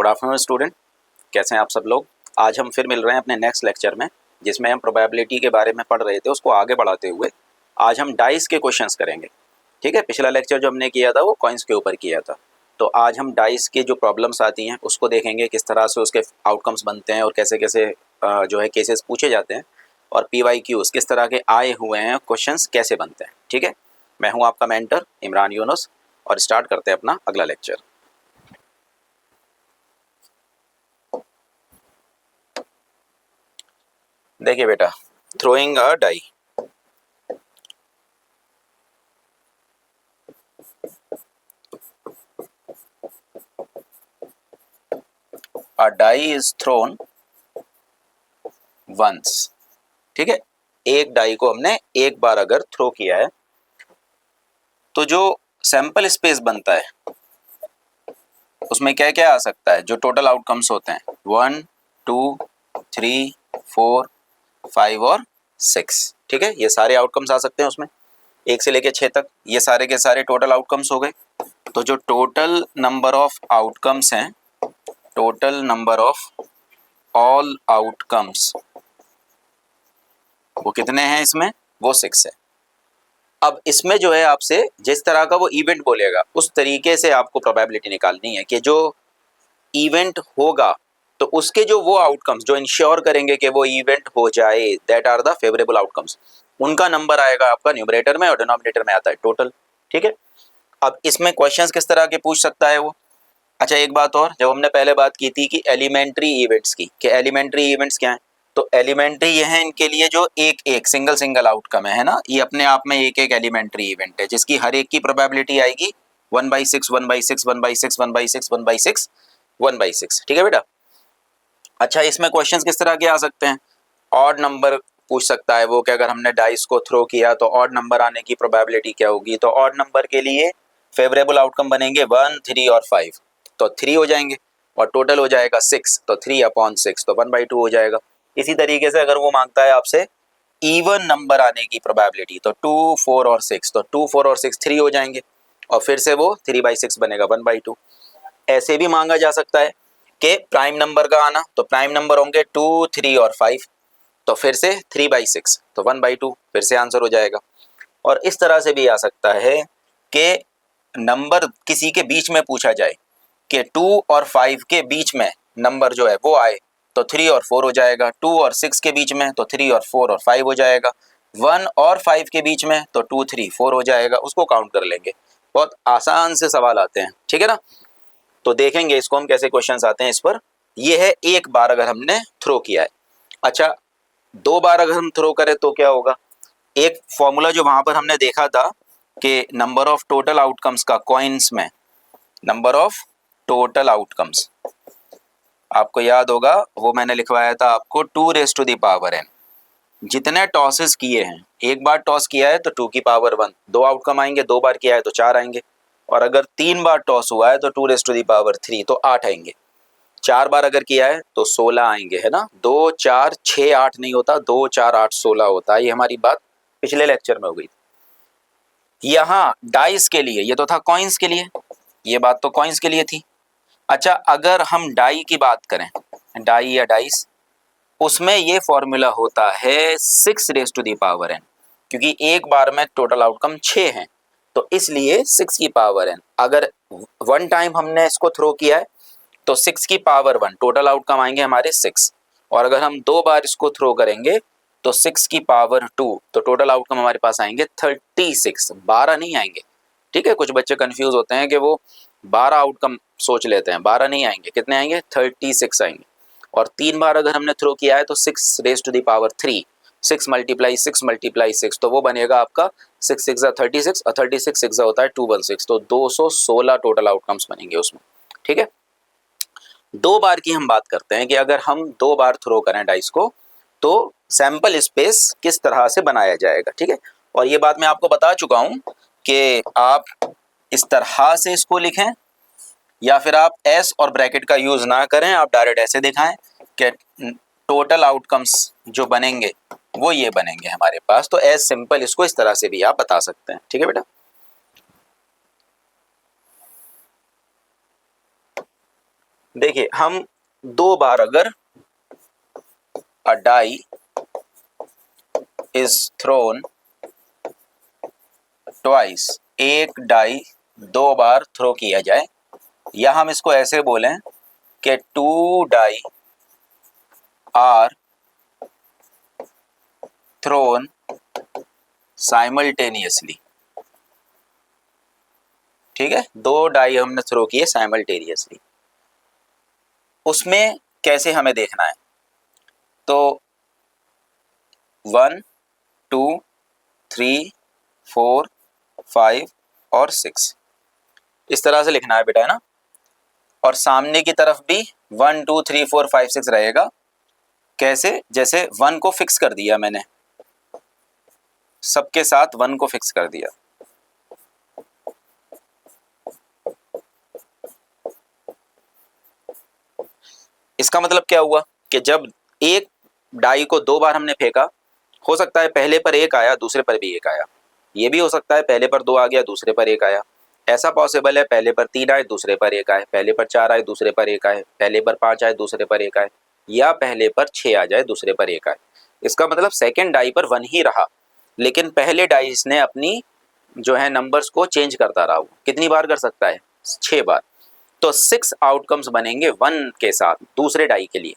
Good afternoon student, कैसे हैं आप सब लोग। आज हम फिर मिल रहे हैं अपने नेक्स्ट लेक्चर में, जिसमें हम प्रोबेबिलिटी के बारे में पढ़ रहे थे। उसको आगे बढ़ाते हुए आज हम डाइस के क्वेश्चंस करेंगे। ठीक है, पिछला लेक्चर जो हमने किया था वो कॉइन्स के ऊपर किया था। तो आज हम डाइस के जो प्रॉब्लम्स आती हैं उसको देखेंगे, किस तरह से उसके आउटकम्स बनते हैं और कैसे कैसे जो है केसेस पूछे जाते हैं, और PYQs किस तरह के आए हुए हैं, क्वेश्चंस कैसे बनते हैं। ठीक है, मैं हूँ आपका मेंटर इमरान यूनुस, और स्टार्ट करते हैं अपना अगला लेक्चर। देखिए बेटा, throwing a die. A die is thrown once। ठीक है, एक डाई को हमने एक बार अगर थ्रो किया है तो जो सैंपल स्पेस बनता है उसमें क्या क्या आ सकता है, जो टोटल आउटकम्स होते हैं 1 2 3 4 5 और 6। ठीक है, ये सारे आउटकम्स आ सकते हैं उसमें, 1 से लेके 6 तक। ये सारे के सारे टोटल आउटकम्स हो गए। तो जो टोटल नंबर ऑफ आउटकम्स हैं, total number of all outcomes, वो कितने हैं इसमें, वो 6 है। अब इसमें जो है आपसे जिस तरह का वो इवेंट बोलेगा उस तरीके से आपको प्रोबेबिलिटी निकालनी है कि जो इवेंट होगा तो उसके जो वो आउटकम्स जो इंश्योर करेंगे कि वो इवेंट हो जाए, that are the favourable outcomes, उनका नंबर आएगा आपका न्यूमरेटर में और डिनोमिनेटर में आता है टोटल। ठीक है, अब इसमें क्वेश्चंस किस तरह के पूछ सकता है वो। अच्छा, एक बात और, जब हमने पहले बात की थी कि एलिमेंट्री इवेंट्स की, कि एलिमेंट्री इवेंट्स क्या है, तो एलिमेंट्री ये है इनके लिए जो एक एक सिंगल आउटकम है ना, ये अपने आप में एक एक एलिमेंट्री इवेंट है जिसकी हर एक की प्रोबेबिलिटी आएगी 1/6 1/6 1/6 1/6 1/6 1/6। ठीक है बेटा। अच्छा, इसमें क्वेश्चंस किस तरह के आ सकते हैं, ऑड नंबर पूछ सकता है वो कि अगर हमने डाइस को थ्रो किया तो ऑड नंबर आने की प्रोबेबिलिटी क्या होगी। तो ऑड नंबर के लिए फेवरेबल आउटकम बनेंगे 1 3 और 5, तो 3 हो जाएंगे, और टोटल हो जाएगा 6, तो 3/6, तो 1/2 हो जाएगा। इसी तरीके से अगर वो मांगता है आपसे इवन नंबर आने की प्रोबेबिलिटी, तो 2 4 और 6, तो 2 4 और 6 3 हो जाएंगे, और फिर से वो 3/6 बनेगा 1/2। ऐसे भी मांगा जा सकता है कि प्राइम नंबर का आना, तो प्राइम नंबर होंगे 2 3 और 5, तो फिर से 3/6, तो 1/2, फिर से आंसर हो जाएगा। और इस तरह से भी आ सकता है कि नंबर किसी के बीच में पूछा जाए कि 2 और 5 के बीच में नंबर जो है वो आए, तो 3 और 4 हो जाएगा। 2 और 6 के बीच में तो 3 और 4 और 5 हो जाएगा। 1 और 5 के बीच में तो 2 3 4 हो जाएगा, उसको काउंट कर लेंगे। बहुत आसान से सवाल आते हैं। ठीक है ना, तो देखेंगे इसको हम कैसे क्वेश्चंस आते हैं इस पर। ये है एक बार अगर हमने थ्रो किया है। अच्छा, 2 बार अगर हम थ्रो करें तो क्या होगा। एक फॉर्मूला जो वहां पर हमने देखा था कि नंबर ऑफ टोटल आउटकम्स का कॉइन्स में, नंबर ऑफ टोटल आउटकम्स, आपको याद होगा वो मैंने लिखवाया था आपको 2⁻n। जितने टॉसेस किए हैं, एक बार टॉस किया है तो 2⁻1 2 आउटकम आएंगे, 2 बार किया है तो 4 आएंगे, और अगर 3 बार टॉस हुआ है तो 2⁻3 तो 8 आएंगे। 4 बार अगर किया है तो 16 आएंगे, है ना। 2 4 6 8 नहीं होता, 2 4 8 16 होता है। ये हमारी बात पिछले लेक्चर में हो गई थी। यहाँ डाइस के लिए, ये तो था कॉइन्स के लिए, ये बात तो कॉइन्स के लिए थी। अच्छा, अगर हम डाई की बात करें, डाई या डाइस, उसमें ये फॉर्मूला होता है 6⁻n, क्योंकि एक बार में टोटल आउटकम 6 हैं, तो इसलिए 6⁻n। अगर 1 टाइम हमने इसको थ्रो किया है तो 6⁻1 टोटल आउटकम आएंगे हमारे 6, और अगर हम 2 बार इसको थ्रो करेंगे तो 6⁻2 तो टोटल आउटकम हमारे पास आएंगे 36, 12 नहीं आएंगे। ठीक है, कुछ बच्चे कंफ्यूज होते हैं कि वो 12 आउटकम सोच लेते हैं, 12 नहीं आएंगे, कितने आएंगे, 36 आएंगे। और 3 बार अगर हमने थ्रो किया है तो 6⁻3, 6 × 6 तो वो बनेगा आपका 6 6 36, और 36 6 होता है 216, तो 216 टोटल आउटकम्स बनेंगे उसमें। ठीक है, 2 बार की हम बात करते हैं कि अगर हम 2 बार थ्रो करें डाइस को तो सैंपल स्पेस किस तरह से बनाया जाएगा। ठीक है, और ये बात मैं आपको बता चुका हूं कि आप इस तरह से इसको लिखें या फिर आप एस और ब्रैकेट का यूज ना करें, आप डायरेक्ट ऐसे दिखाएं कि टोटल आउटकम्स जो बनेंगे वो ये बनेंगे हमारे पास। तो एज सिंपल इसको इस तरह से भी आप बता सकते हैं। ठीक है बेटा। देखिए हम दो बार अगर अ डाई इज थ्रोन ट्वाइस, एक डाई दो बार थ्रो किया जाए, या हम इसको ऐसे बोलें कि two die are thrown simultaneously. ठीक है, दो डाई हमने थ्रो किए साइमल्टेनियसली। उसमें कैसे हमें देखना है, तो 1 2 3 4 5 और 6 इस तरह से लिखना है बेटा, है ना। और सामने की तरफ भी 1 2 3 4 5 6 रहेगा। कैसे, जैसे 1 को फिक्स कर दिया मैंने, सबके साथ 1 को फिक्स कर दिया। इसका मतलब क्या हुआ कि जब एक डाई को दो बार हमने फेंका, हो सकता है पहले पर एक आया दूसरे पर भी एक आया, ये भी हो सकता है पहले पर दो आ गया दूसरे पर एक आया, ऐसा पॉसिबल है पहले पर तीन आए दूसरे पर एक आए, पहले पर चार आए दूसरे पर एक आए, पहले पर पांच आए दूसरे पर एक आए, या पहले पर छह आ जाए दूसरे पर एक आए। इसका मतलब सेकेंड डाई पर 1 ही रहा, लेकिन पहले डाइस ने अपनी जो है नंबर्स को चेंज करता रहा। वो कितनी बार कर सकता है, 6 बार। तो 6 आउटकम्स बनेंगे 1 के साथ दूसरे डाई के लिए।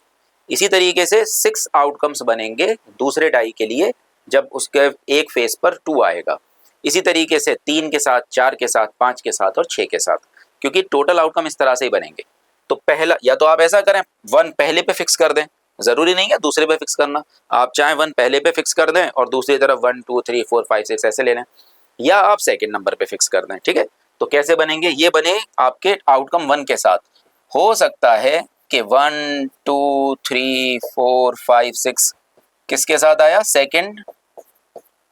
इसी तरीके से 6 आउटकम्स बनेंगे दूसरे डाई के लिए जब उसके एक फेस पर 2 आएगा। इसी तरीके से 3 के साथ, 4 के साथ, 5 के साथ और 6 के साथ, क्योंकि टोटल आउटकम इस तरह से ही बनेंगे। तो पहला, या तो आप ऐसा करें 1 पहले पे फिक्स कर दें, जरूरी नहीं है दूसरे पे फिक्स करना, आप चाहे 1 पहले पे फिक्स कर दें और दूसरी तरफ 1 2 3 4 5 6 ऐसे ले लें, या आप सेकंड नंबर पे फिक्स कर दें। ठीक है, तो कैसे बनेंगे, ये बने आपके आउटकम 1 के साथ। हो सकता है कि 1 2 3 4 5 6 किसके साथ आया, सेकंड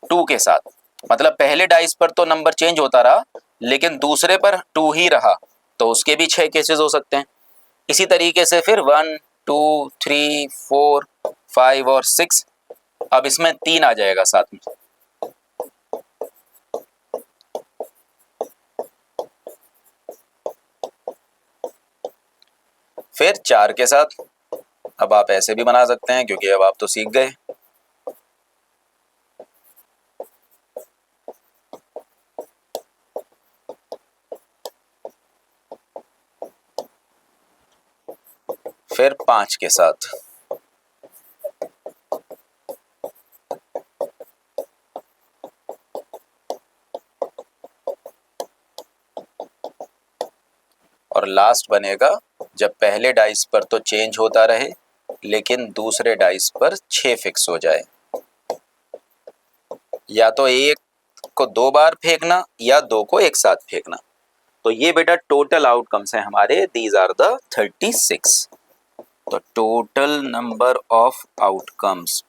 2 के साथ, मतलब पहले डाइस पर तो नंबर चेंज होता रहा लेकिन दूसरे पर 2 ही रहा, तो उसके भी 6 केसेस हो सकते हैं। इसी तरीके से फिर 1 2 3 4 5 और 6, अब इसमें 3 आ जाएगा साथ में, फिर 4 के साथ। अब आप ऐसे भी बना सकते हैं क्योंकि अब आप तो सीख गए। फिर 5 के साथ, और लास्ट बनेगा जब पहले डाइस पर तो चेंज होता रहे लेकिन दूसरे डाइस पर 6 फिक्स हो जाए। या तो एक को दो बार फेंकना या दो को एक साथ फेंकना। तो ये बेटा टोटल आउटकम्स हैं हमारे, दीज आर द 36। तो total number of outcomes,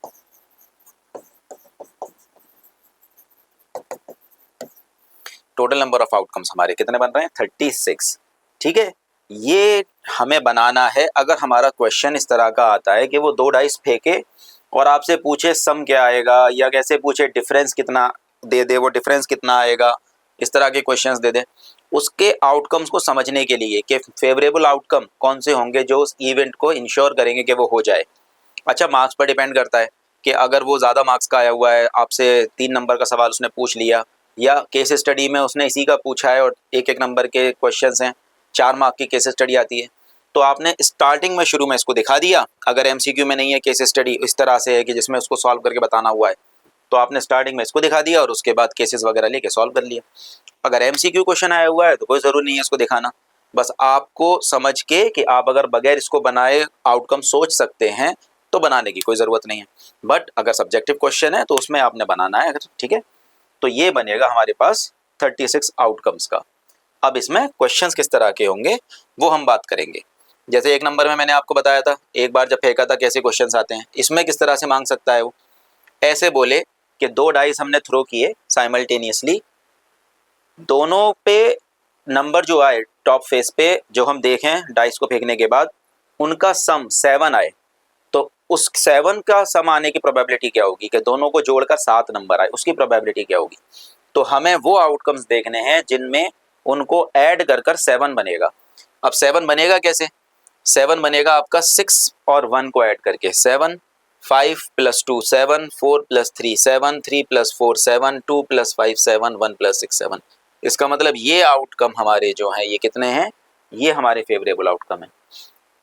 total number of outcomes हमारे कितने बन रहे हैं, 36। ठीक है, ये हमें बनाना है। अगर हमारा क्वेश्चन इस तरह का आता है कि वो दो डाइस फेंके और आपसे पूछे सम क्या आएगा, या कैसे पूछे डिफरेंस कितना दे दे, वो डिफरेंस कितना आएगा, इस तरह के क्वेश्चंस दे दे, उसके आउटकम्स को समझने के लिए कि फेवरेबल आउटकम कौन से होंगे जो उस इवेंट को इंश्योर करेंगे कि वो हो जाए। अच्छा, मार्क्स पर डिपेंड करता है कि अगर वो ज़्यादा मार्क्स का आया हुआ है, आपसे 3 नंबर का सवाल उसने पूछ लिया, या केस स्टडी में उसने इसी का पूछा है और एक एक नंबर के क्वेश्चंस हैं, 4 मार्क की केस स्टडी आती है, तो आपने स्टार्टिंग में शुरू में इसको दिखा दिया। अगर एमसीक्यू में नहीं है, केस स्टडी इस तरह से है कि जिसमें उसको सॉल्व करके बताना हुआ है, तो आपने स्टार्टिंग में इसको दिखा दिया और उसके बाद केसेस वगैरह लेके सॉल्व कर लिया। अगर एमसीक्यू क्वेश्चन आया हुआ है तो कोई ज़रूरी नहीं है इसको दिखाना, बस आपको समझ के कि आप अगर बगैर इसको बनाए आउटकम सोच सकते हैं तो बनाने की कोई ज़रूरत नहीं है। बट अगर सब्जेक्टिव क्वेश्चन है तो उसमें आपने बनाना है। ठीक है, तो ये बनेगा हमारे पास 36 आउटकम्स का। अब इसमें क्वेश्चंस किस तरह के होंगे वो हम बात करेंगे। जैसे एक नंबर में मैंने आपको बताया था, एक बार जब फेंका था कैसे क्वेश्चंस आते हैं, इसमें किस तरह से मांग सकता है वो, ऐसे बोले कि दो डाइस हमने थ्रो किए साइमल्टेनियसली, दोनों पे नंबर जो आए टॉप फेस पे जो हम देखें डाइस को फेंकने के बाद, उनका सम 7 आए, तो उस 7 का सम आने की प्रोबेबिलिटी क्या होगी कि दोनों को जोड़कर 7 नंबर आए, उसकी प्रोबेबिलिटी क्या होगी। तो हमें वो आउटकम्स देखने हैं जिनमें उनको ऐड कर कर 7 बनेगा। अब 7 बनेगा कैसे, 7 बनेगा आपका 6 और 1 को ऐड करके 7, 5 + 2 7, 4 + 3 7, 3 + 4 7, 2 + 5 7, 1 + 6 7। इसका मतलब ये आउटकम हमारे जो हैं ये कितने हैं, ये हमारे फेवरेबल आउटकम है।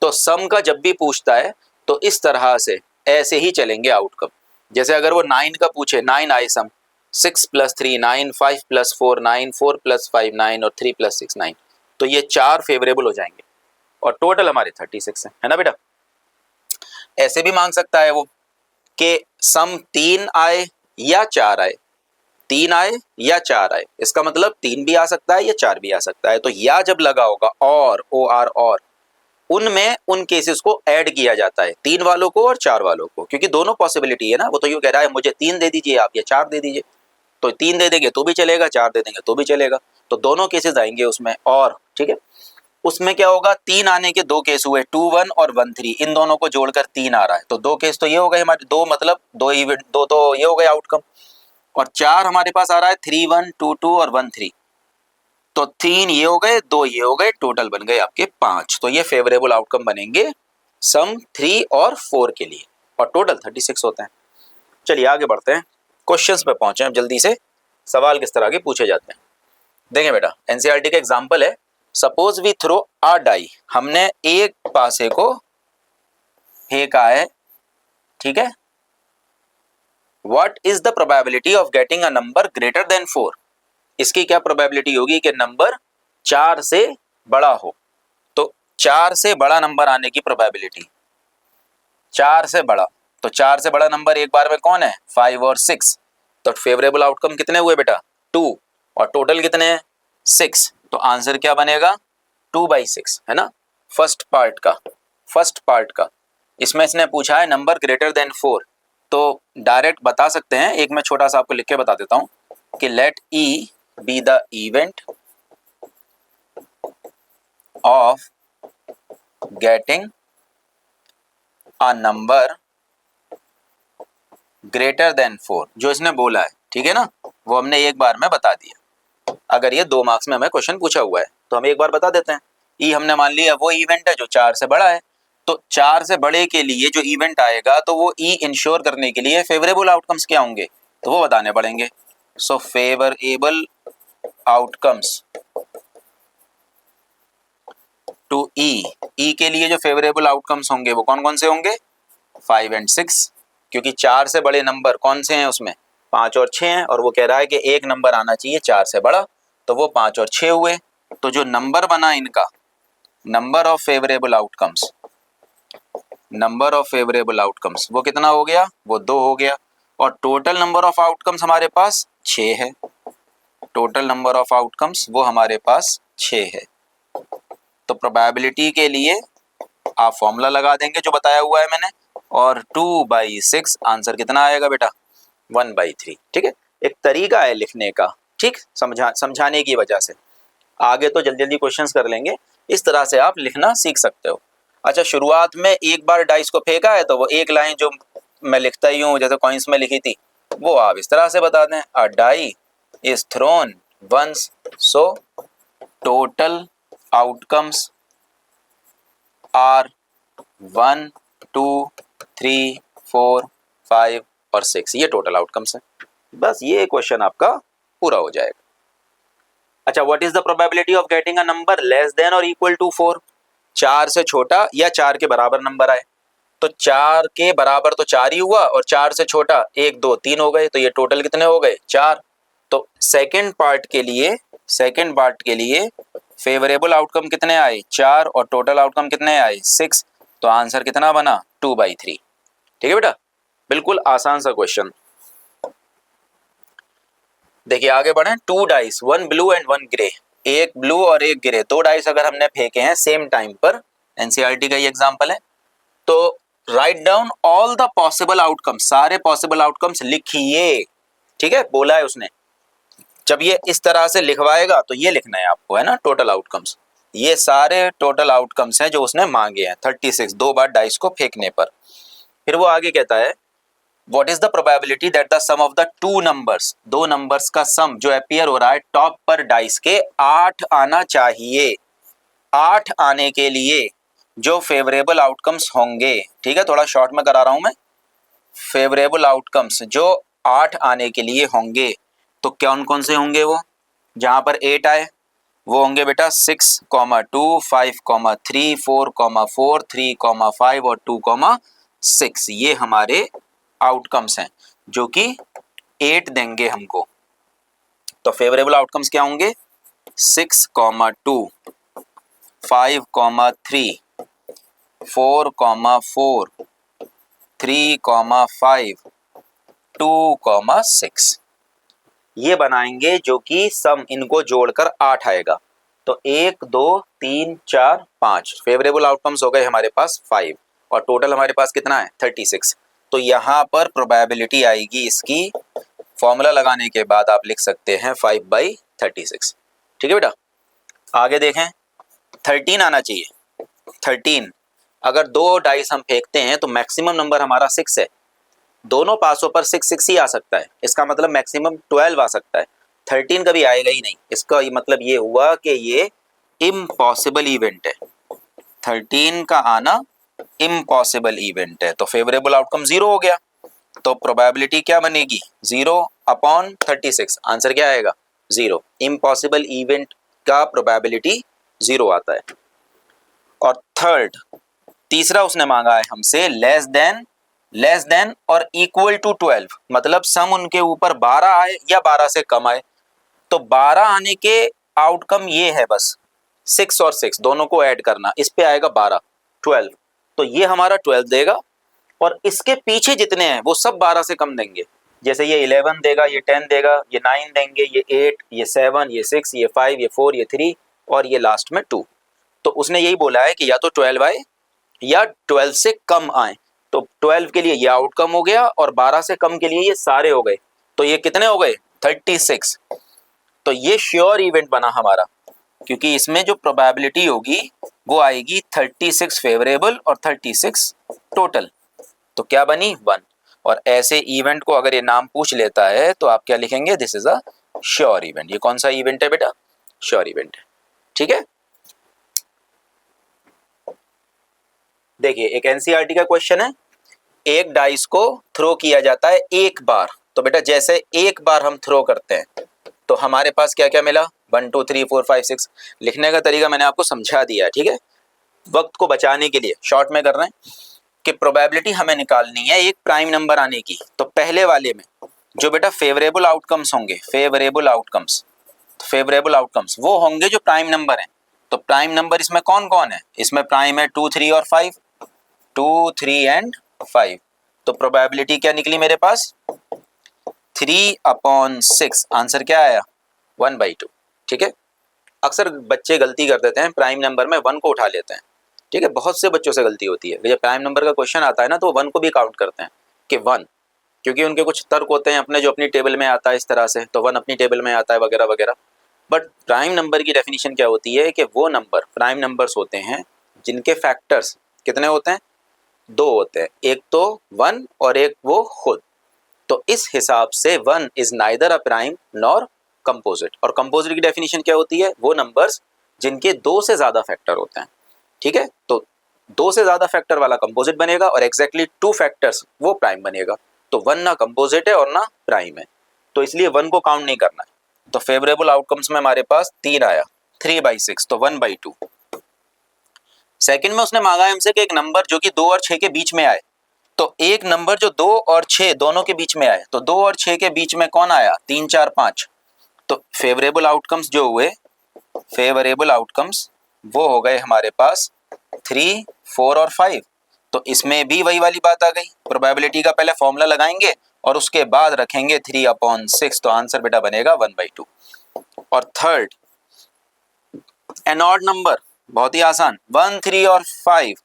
तो सम का जब भी पूछता है तो इस तरह से ऐसे ही चलेंगे आउटकम। जैसे अगर वो 9 का पूछे, 9 आए सम, 6 + 3 9, 5 + 4 9, 4 + 5 9 और 3 + 6 9, तो ये 4 फेवरेबल हो जाएंगे और टोटल हमारे 36 है ना बेटा। ऐसे भी मांग सकता है वो कि सम 3 आए या 4 आए, 3 आए या 4 आए, इसका मतलब 3 भी आ सकता है या 4 भी आ सकता है। तो या जब लगा होगा और OR और, उनमें उन केसेस को ऐड किया जाता है, 3 वालों को और 4 वालों को, क्योंकि दोनों पॉसिबिलिटी है ना। वो तो यूँ कह रहा है मुझे 3 दे दीजिए आप या 4 दे दीजिए, तो 3 दे देंगे तो भी चलेगा, 4 दे देंगे तो भी चलेगा, तो दोनों केसेस आएंगे उसमें। और ठीक है, उसमें क्या होगा, 3 आने के 2 केस हुए, 2 1 और 1 3, इन दोनों को जोड़कर 3 आ रहा है, तो 2 केस तो ये हो गए हमारे, 2 मतलब 2 इवेंट, 2 तो ये हो गए आउटकम। और 4 हमारे पास आ रहा है 3 1 2 2 और 1 3, तो 3 ये हो गए, 2 ये हो गए, टोटल बन गए आपके 5। तो ये फेवरेबल आउटकम बनेंगे सम 3 और 4 के लिए, और टोटल 36 होते हैं। चलिए आगे बढ़ते हैं, क्वेश्चंस पे पहुंचे अब जल्दी से, सवाल किस तरह के पूछे जाते हैं। देखें बेटा, एनसीईआरटी का एग्जांपल है, suppose we throw a die, हमने एक पासे को फेंका है, ठीक है। What is the probability of getting a number greater than 4, इसकी क्या प्रोबेबिलिटी होगी कि नंबर 4 से बड़ा हो। तो 4 से बड़ा नंबर आने की प्रोबेबिलिटी, 4 से बड़ा, तो 4 से बड़ा नंबर एक बार में कौन है, 5 और 6, तो फेवरेबल आउटकम कितने हुए बेटा, 2, और टोटल कितने हैं 6, तो आंसर क्या बनेगा 2/6 है ना। फर्स्ट पार्ट का इसमें इसने पूछा है नंबर ग्रेटर देन 4, तो डायरेक्ट बता सकते हैं, एक मैं छोटा सा आपको लिख के बता देता हूं कि let E be the event of getting a number greater than 4, जो इसने बोला है, ठीक है ना, वो हमने एक बार में बता दिया। अगर ये 2 मार्क्स में हमें क्वेश्चन पूछा हुआ है तो हम एक बार बता देते हैं। ई हमने मान लिया वो इवेंट है जो 4 से बड़ा है, तो 4 से बड़े के लिए जो इवेंट आएगा तो वो ई इंश्योर करने के लिए फेवरेबल आउटकम्स क्या होंगे तो वो बताने पड़ेंगे। सो फेवरेबल आउटकम्स टू ई के लिए जो फेवरेबल आउटकम्स होंगे वो कौन कौन से होंगे, 5 और 6, क्योंकि 4 से बड़े नंबर कौन से हैं उसमें 5 और 6 हैं, और वो कह रहा है कि एक नंबर आना चाहिए 4 से बड़ा, तो वो 5 और 6 हुए। तो जो नंबर बना इनका, नंबर ऑफ फेवरेबल आउटकम्स, वो कितना हो गया, वो 2 हो गया, और टोटल नंबर ऑफ आउटकम्स हमारे पास 6 है, टोटल नंबर ऑफ आउटकम्स वो हमारे पास 6 है। तो प्रोबेबिलिटी के लिए आप फॉर्मूला लगा देंगे जो बताया हुआ है मैंने, और 2/6 आंसर कितना आएगा बेटा 1/3, ठीक है। एक तरीका है लिखने का, ठीक, समझाने की वजह से, आगे तो जल्दी जल्दी क्वेश्चंस कर लेंगे, इस तरह से आप लिखना सीख सकते हो। अच्छा, शुरुआत में एक बार डाइस को फेंका है तो वो एक लाइन जो मैं लिखता ही हूँ जैसे कॉइन्स में लिखी थी, वो आप इस तरह से बता दें, a die is thrown once, so total outcomes are 1 2 3 4 5 और 6, ये टोटल आउटकम्स है। बस ये क्वेश्चन आपका पूरा हो जाएगा। अच्छा, what is the probability of getting a number less than और इक्वल टू 4, 4 से छोटा या 4 के बराबर नंबर आए, तो 4 के बराबर तो 4 ही हुआ, और 4 से छोटा 1 2 3 हो गए, तो ये टोटल कितने हो गए 4। तो सेकंड पार्ट के लिए फेवरेबल आउटकम कितने आए 4, और टोटल आउटकम कितने आए 6, तो आंसर कितना बना 2/3, ठीक है बेटा। बिल्कुल आसान सा क्वेश्चन। देखिए आगे बढ़े, 2 डाइस, 1 ब्लू एंड 1 ग्रे, एक ब्लू और एक ग्रे, 2 डाइस अगर हमने फेंके हैं सेम टाइम पर, एनसीईआरटी का ये एग्जांपल है, तो write down all the possible outcomes, सारे पॉसिबल आउटकम्स लिखिए, ठीक है, बोला है उसने। जब ये इस तरह से लिखवाएगा तो ये लिखना है आपको, है ना, टोटल आउटकम्स, ये सारे टोटल आउटकम्स हैं जो उसने मांगे हैं 36, 2 बार डाइस को फेंकने पर। फिर वो आगे कहता है what is the probability that the sum of the two numbers, 2 numbers का सम जो अपीयर हो रहा है टॉप पर डाइस के 8 आना चाहिए, 8 आने के लिए जो फेवरेबल आउटकम्स होंगे, ठीक है, थोड़ा शॉर्ट में करा रहा हूं मैं, फेवरेबल आउटकम्स जो 8 आने के लिए होंगे, तो कौन कौन से होंगे वो, जहां पर 8 आए वो होंगे बेटा 6,2, 5,3, 4,4, 3,5 और 2,6। ये हमारे आउटकम्स हैं जो कि 8 देंगे हमको। तो फेवरेबल आउटकम्स क्या होंगे, 6,2, 5,3, 4,4, 3,5, 2,6 ये बनाएंगे, जो कि सम इनको जोड़कर 8 आएगा। तो 1, 2, 3, 4, 5 फेवरेबल आउटकम्स हो गए हमारे पास 5, और टोटल हमारे पास कितना है 36। तो यहाँ पर प्रोबेबिलिटी आएगी इसकी, फॉर्मूला लगाने के बाद आप लिख सकते हैं 5/36। ठीक है बेटा, आगे देखें, 13 आना चाहिए। 13 अगर 2 डाइस हम फेंकते हैं तो मैक्सिमम नंबर हमारा 6 है, दोनों पासों पर 6 ही आ सकता है, इसका मतलब मैक्सिमम 12 आ सकता है, 13 कभी आएगा ही नहीं। इसका मतलब ये हुआ कि ये इम्पॉसिबल इवेंट है, 13 का आना इम्पॉसिबल इवेंट है। तो फेवरेबल आउटकम 0 हो गया, तो प्रोबेबिलिटी क्या बनेगी 0/36। आंसर क्या आएगा 0। इम्पॉसिबल इवेंट का प्रोबेबिलिटी 0 आता है। और थर्ड, तीसरा उसने मांगा है हमसे लेस देन और इक्वल टू 12, मतलब सम उनके ऊपर 12 आए या 12 से कम आए। तो 12 आने के आउटकम ये है बस 6 और 6 दोनों को ऐड करना, इस पे आएगा 12, 12, तो ये हमारा 12 देगा। और इसके पीछे जितने हैं वो सब 12 से कम देंगे, जैसे ये 11 देगा, ये 10 देगा, ये 9 देंगे, ये 8, ये 7, ये 6, ये 5, ये 4, ये 3 और ये लास्ट में 2। तो उसने यही बोला है कि या तो 12 आए या 12 से कम आए। तो 12 के लिए ये आउटकम हो गया और 12 से कम के लिए ये सारे हो गए। तो ये कितने हो गए 36। तो ये श्योर इवेंट बना हमारा, क्योंकि इसमें जो प्रोबेबिलिटी होगी वो आएगी 36 फेवरेबल और 36 टोटल। तो क्या बनी 1। और ऐसे इवेंट को अगर ये नाम पूछ लेता है तो आप क्या लिखेंगे, this is a sure event. ये कौन सा इवेंट है बेटा, श्योर इवेंट है। ठीक है, देखिए एक एनसीईआरटी का क्वेश्चन है, एक डाइस को थ्रो किया जाता है एक बार। तो बेटा जैसे एक बार हम थ्रो करते हैं तो हमारे पास क्या क्या मिला 1, 2, 3, 4, 5, 6। लिखने का तरीका मैंने आपको समझा दिया है, ठीक है, वक्त को बचाने के लिए शॉर्ट में कर रहे हैं कि प्रोबेबिलिटी हमें निकालनी है एक प्राइम नंबर आने की। तो पहले वाले में जो बेटा फेवरेबल आउटकम्स होंगे, फेवरेबल आउटकम्स वो होंगे जो प्राइम नंबर हैं। तो प्राइम नंबर इसमें कौन कौन है, इसमें प्राइम है 2, 3 और 5, 2, 3 एंड 5। तो प्रोबेबिलिटी क्या निकली मेरे पास 3/6। आंसर क्या आया 1/2। ठीक है, अक्सर बच्चे गलती कर देते हैं, प्राइम नंबर में 1 को उठा लेते हैं। ठीक है, बहुत से बच्चों से गलती होती है, जब प्राइम नंबर का क्वेश्चन आता है ना तो 1 को भी काउंट करते हैं कि 1, क्योंकि उनके कुछ तर्क होते हैं अपने, जो अपनी टेबल में आता है इस तरह से, तो 1 अपनी टेबल में आता है वगैरह वगैरह। बट प्राइम नंबर की डेफिनेशन क्या होती है कि वो नंबर प्राइम नंबर्स होते हैं जिनके फैक्टर्स कितने होते हैं, 2 होते हैं, एक तो 1 और एक वो खुद। तो इस हिसाब से 1 is neither a prime nor composite. और कंपोजिट की डेफिनेशन क्या होती है, वो नंबर्स जिनके 2 से ज्यादा फैक्टर होते हैं। ठीक है, तो 2 से ज्यादा फैक्टर वाला कंपोजिट बनेगा और एग्जैक्टली 2 फैक्टर्स वो प्राइम बनेगा। तो 1 ना कंपोजिट है और ना प्राइम है, तो इसलिए 1 को काउंट नहीं करना है। तो फेवरेबल आउटकम्स में हमारे पास 3 आया, 3/6, तो 1/2। सेकंड में उसने मांगा हमसे कि एक नंबर जो कि 2 और 6 के बीच में आए। तो एक नंबर जो 2 और 6 दोनों के बीच में आए, तो 2 और 6 के बीच में कौन आया 3, 4, 5। तो फेवरेबल आउटकम्स जो हुए, फेवरेबल आउटकम्स वो हो गए हमारे पास 3, 4 और 5। तो इसमें भी वही वाली बात आ गई, प्रोबेबिलिटी का पहले फॉर्मूला लगाएंगे और उसके बाद रखेंगे 3/6। तो आंसर बेटा बनेगा 1/2। और थर्ड, एन ऑड नंबर, बहुत ही आसान, 1, 3 और 5।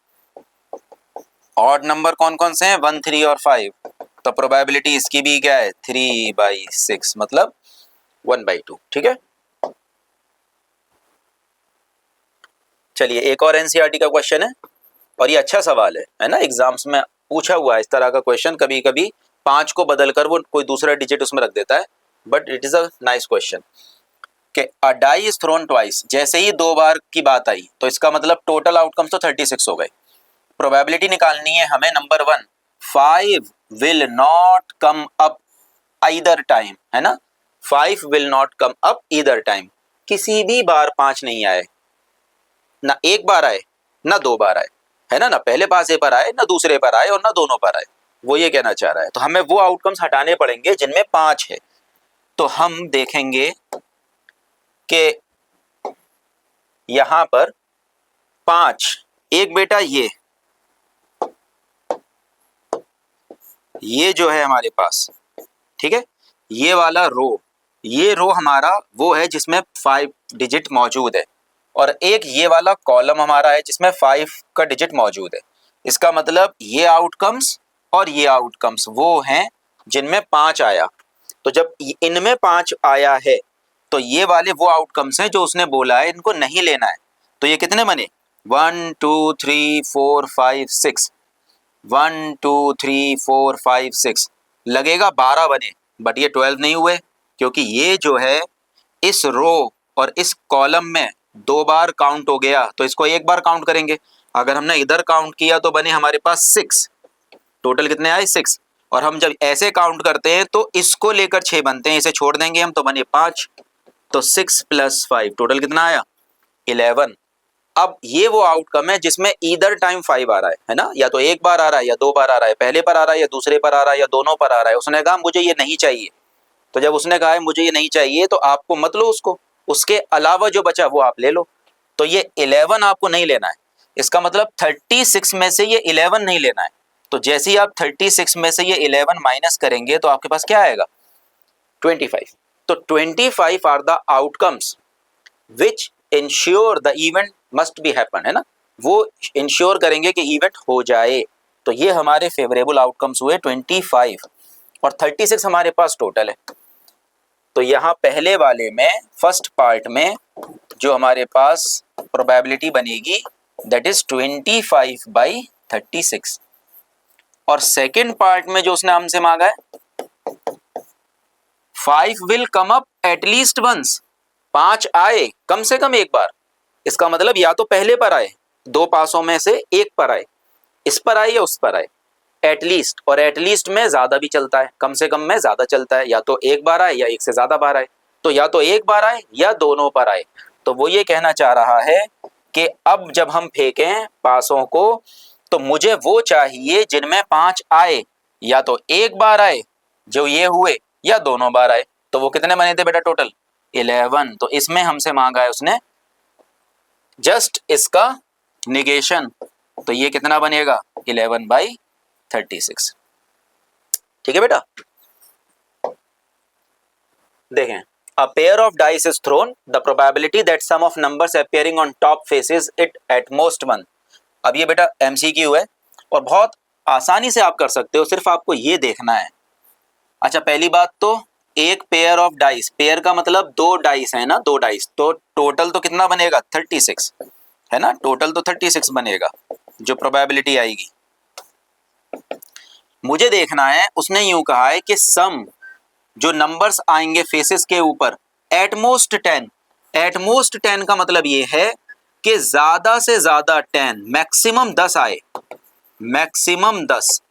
ऑड नंबर कौन कौन से हैं 1, 3 और 5। तो प्रोबेबिलिटी इसकी भी क्या है 3/6, मतलब 1/2। ठीक है, चलिए एक और एनसीईआरटी का क्वेश्चन है, और ये अच्छा सवाल है ना, एग्जाम्स में पूछा हुआ है इस तरह का क्वेश्चन। कभी कभी 5 को बदलकर वो कोई दूसरा डिजिट उसमें रख देता है, but it is a nice question. कि अ डाई इज थ्रोन ट्वाइस, जैसे ही 2 बार की बात आई तो इसका मतलब टोटल आउटकम्स तो 36 हो गए। प्रोबेबिलिटी निकालनी है हमें number 1, 5 will not come up either time, है ना, 5 will not come up either time, किसी भी बार 5 नहीं आए, ना एक बार आए ना 2 बार आए, है ना पहले पासे पर आए ना दूसरे पर आए और ना दोनों पर आए, वो ये कहना चाह रहा है। तो हमें वो आउटकम्स हटाने पड़ेंगे जिनमें 5 है। तो हम देखेंगे कि यहां पर 5, एक बेटा ये जो है हमारे पास, ठीक है, ये वाला रो, ये रो हमारा वो है जिसमें 5 डिजिट मौजूद है, और एक ये वाला कॉलम हमारा है जिसमें 5 का डिजिट मौजूद है। इसका मतलब ये आउटकम्स और ये आउटकम्स वो हैं जिनमें 5 आया। तो जब इनमें 5 आया है तो ये वाले वो आउटकम्स हैं जो उसने बोला है इनको नहीं लेना है। तो ये कितने बने, 1 2 3 4 5 6, 1 2 3 4 5 6, लगेगा 12 बने, बट ये 12 नहीं हुए, क्योंकि ये जो है इस रो और इस कॉलम में 2 बार काउंट हो गया, तो इसको एक बार काउंट करेंगे। अगर हमने इधर काउंट किया तो बने हमारे पास 6, टोटल कितने आए 6, और हम जब ऐसे काउंट करते हैं तो इसको लेकर 6 बनते हैं, इसे छोड़ देंगे हम तो बने 5, तो 6 + 5 टोटल कितना आया 11। अब ये वो आउटकम है जिसमें ईदर टाइम 5 आ रहा है ना, या तो एक बार आ रहा है या 2 बार आ रहा है, पहले पर आ रहा है या दूसरे पर आ रहा है या दोनों पर आ रहा है। उसने कहा मुझे ये नहीं चाहिए, तो जब उसने कहा है मुझे ये नहीं चाहिए तो आपको मत लो उसको, उसके अलावा जो बचा वो आप ले लो। तो ये 11 आपको नहीं लेना है, इसका मतलब 36 में से ये 11 नहीं लेना है। तो जैसे ही आप 36 में से ये 11 माइनस करेंगे तो आपके पास क्या आएगा 25। तो 25 are the outcomes which ensure the event must be happen, है ना, वो इंश्योर करेंगे कि इवेंट हो जाए। तो ये हमारे फेवरेबल आउटकम्स हुए 25, और 36 हमारे पास टोटल है। तो यहाँ पहले वाले में फर्स्ट पार्ट में जो हमारे पास प्रोबेबिलिटी बनेगी दैट इज 25/36, और सेकेंड पार्ट में जो उसने हमसे मांगा है 5 will come up at least once, 5 आए कम से कम एक बार, इसका मतलब या तो पहले पर आए, 2 पासों में से एक पर आए, इस पर आए या उस पर आए, एटलीस्ट, और एटलीस्ट में ज्यादा भी चलता है, कम से कम में ज्यादा चलता है, या तो एक बार आए या एक से ज्यादा बार आए, तो या तो एक बार आए या दोनों पर आए। तो वो ये कहना चाह रहा है कि अब जब हम फेंकें पासों को तो मुझे वो चाहिए जिनमें 5 आए, या तो एक बार आए जो ये हुए या दोनों बार आए। तो वो कितने बने थे बेटा टोटल 11। तो इसमें हमसे मांगा है उसने जस्ट इसका निगेशन, तो ये कितना बनेगा 11/36। ठीक है बेटा, देखें, a pair of dice is thrown, the probability that sum of numbers appearing on top faces it at most 1। अब ये बेटा MCQ है और बहुत आसानी से आप कर सकते हो, सिर्फ आपको ये देखना है। अच्छा, पहली बात तो एक पेयर ऑफ डाइस, पेयर का मतलब 2 डाइस है ना, 2 डाइस, तो टोटल तो कितना बनेगा 36, है ना, टोटल तो 36 बनेगा जो प्रोबेबिलिटी आएगी। मुझे देखना है, उसने यूं कहा है कि सम जो नंबर्स आएंगे फेसेस के ऊपर एटमोस्ट 10, एटमोस्ट 10 का मतलब ये है कि ज्यादा से ज्यादा 10, मैक्सिमम 10 आए, मैक्सिमम 10,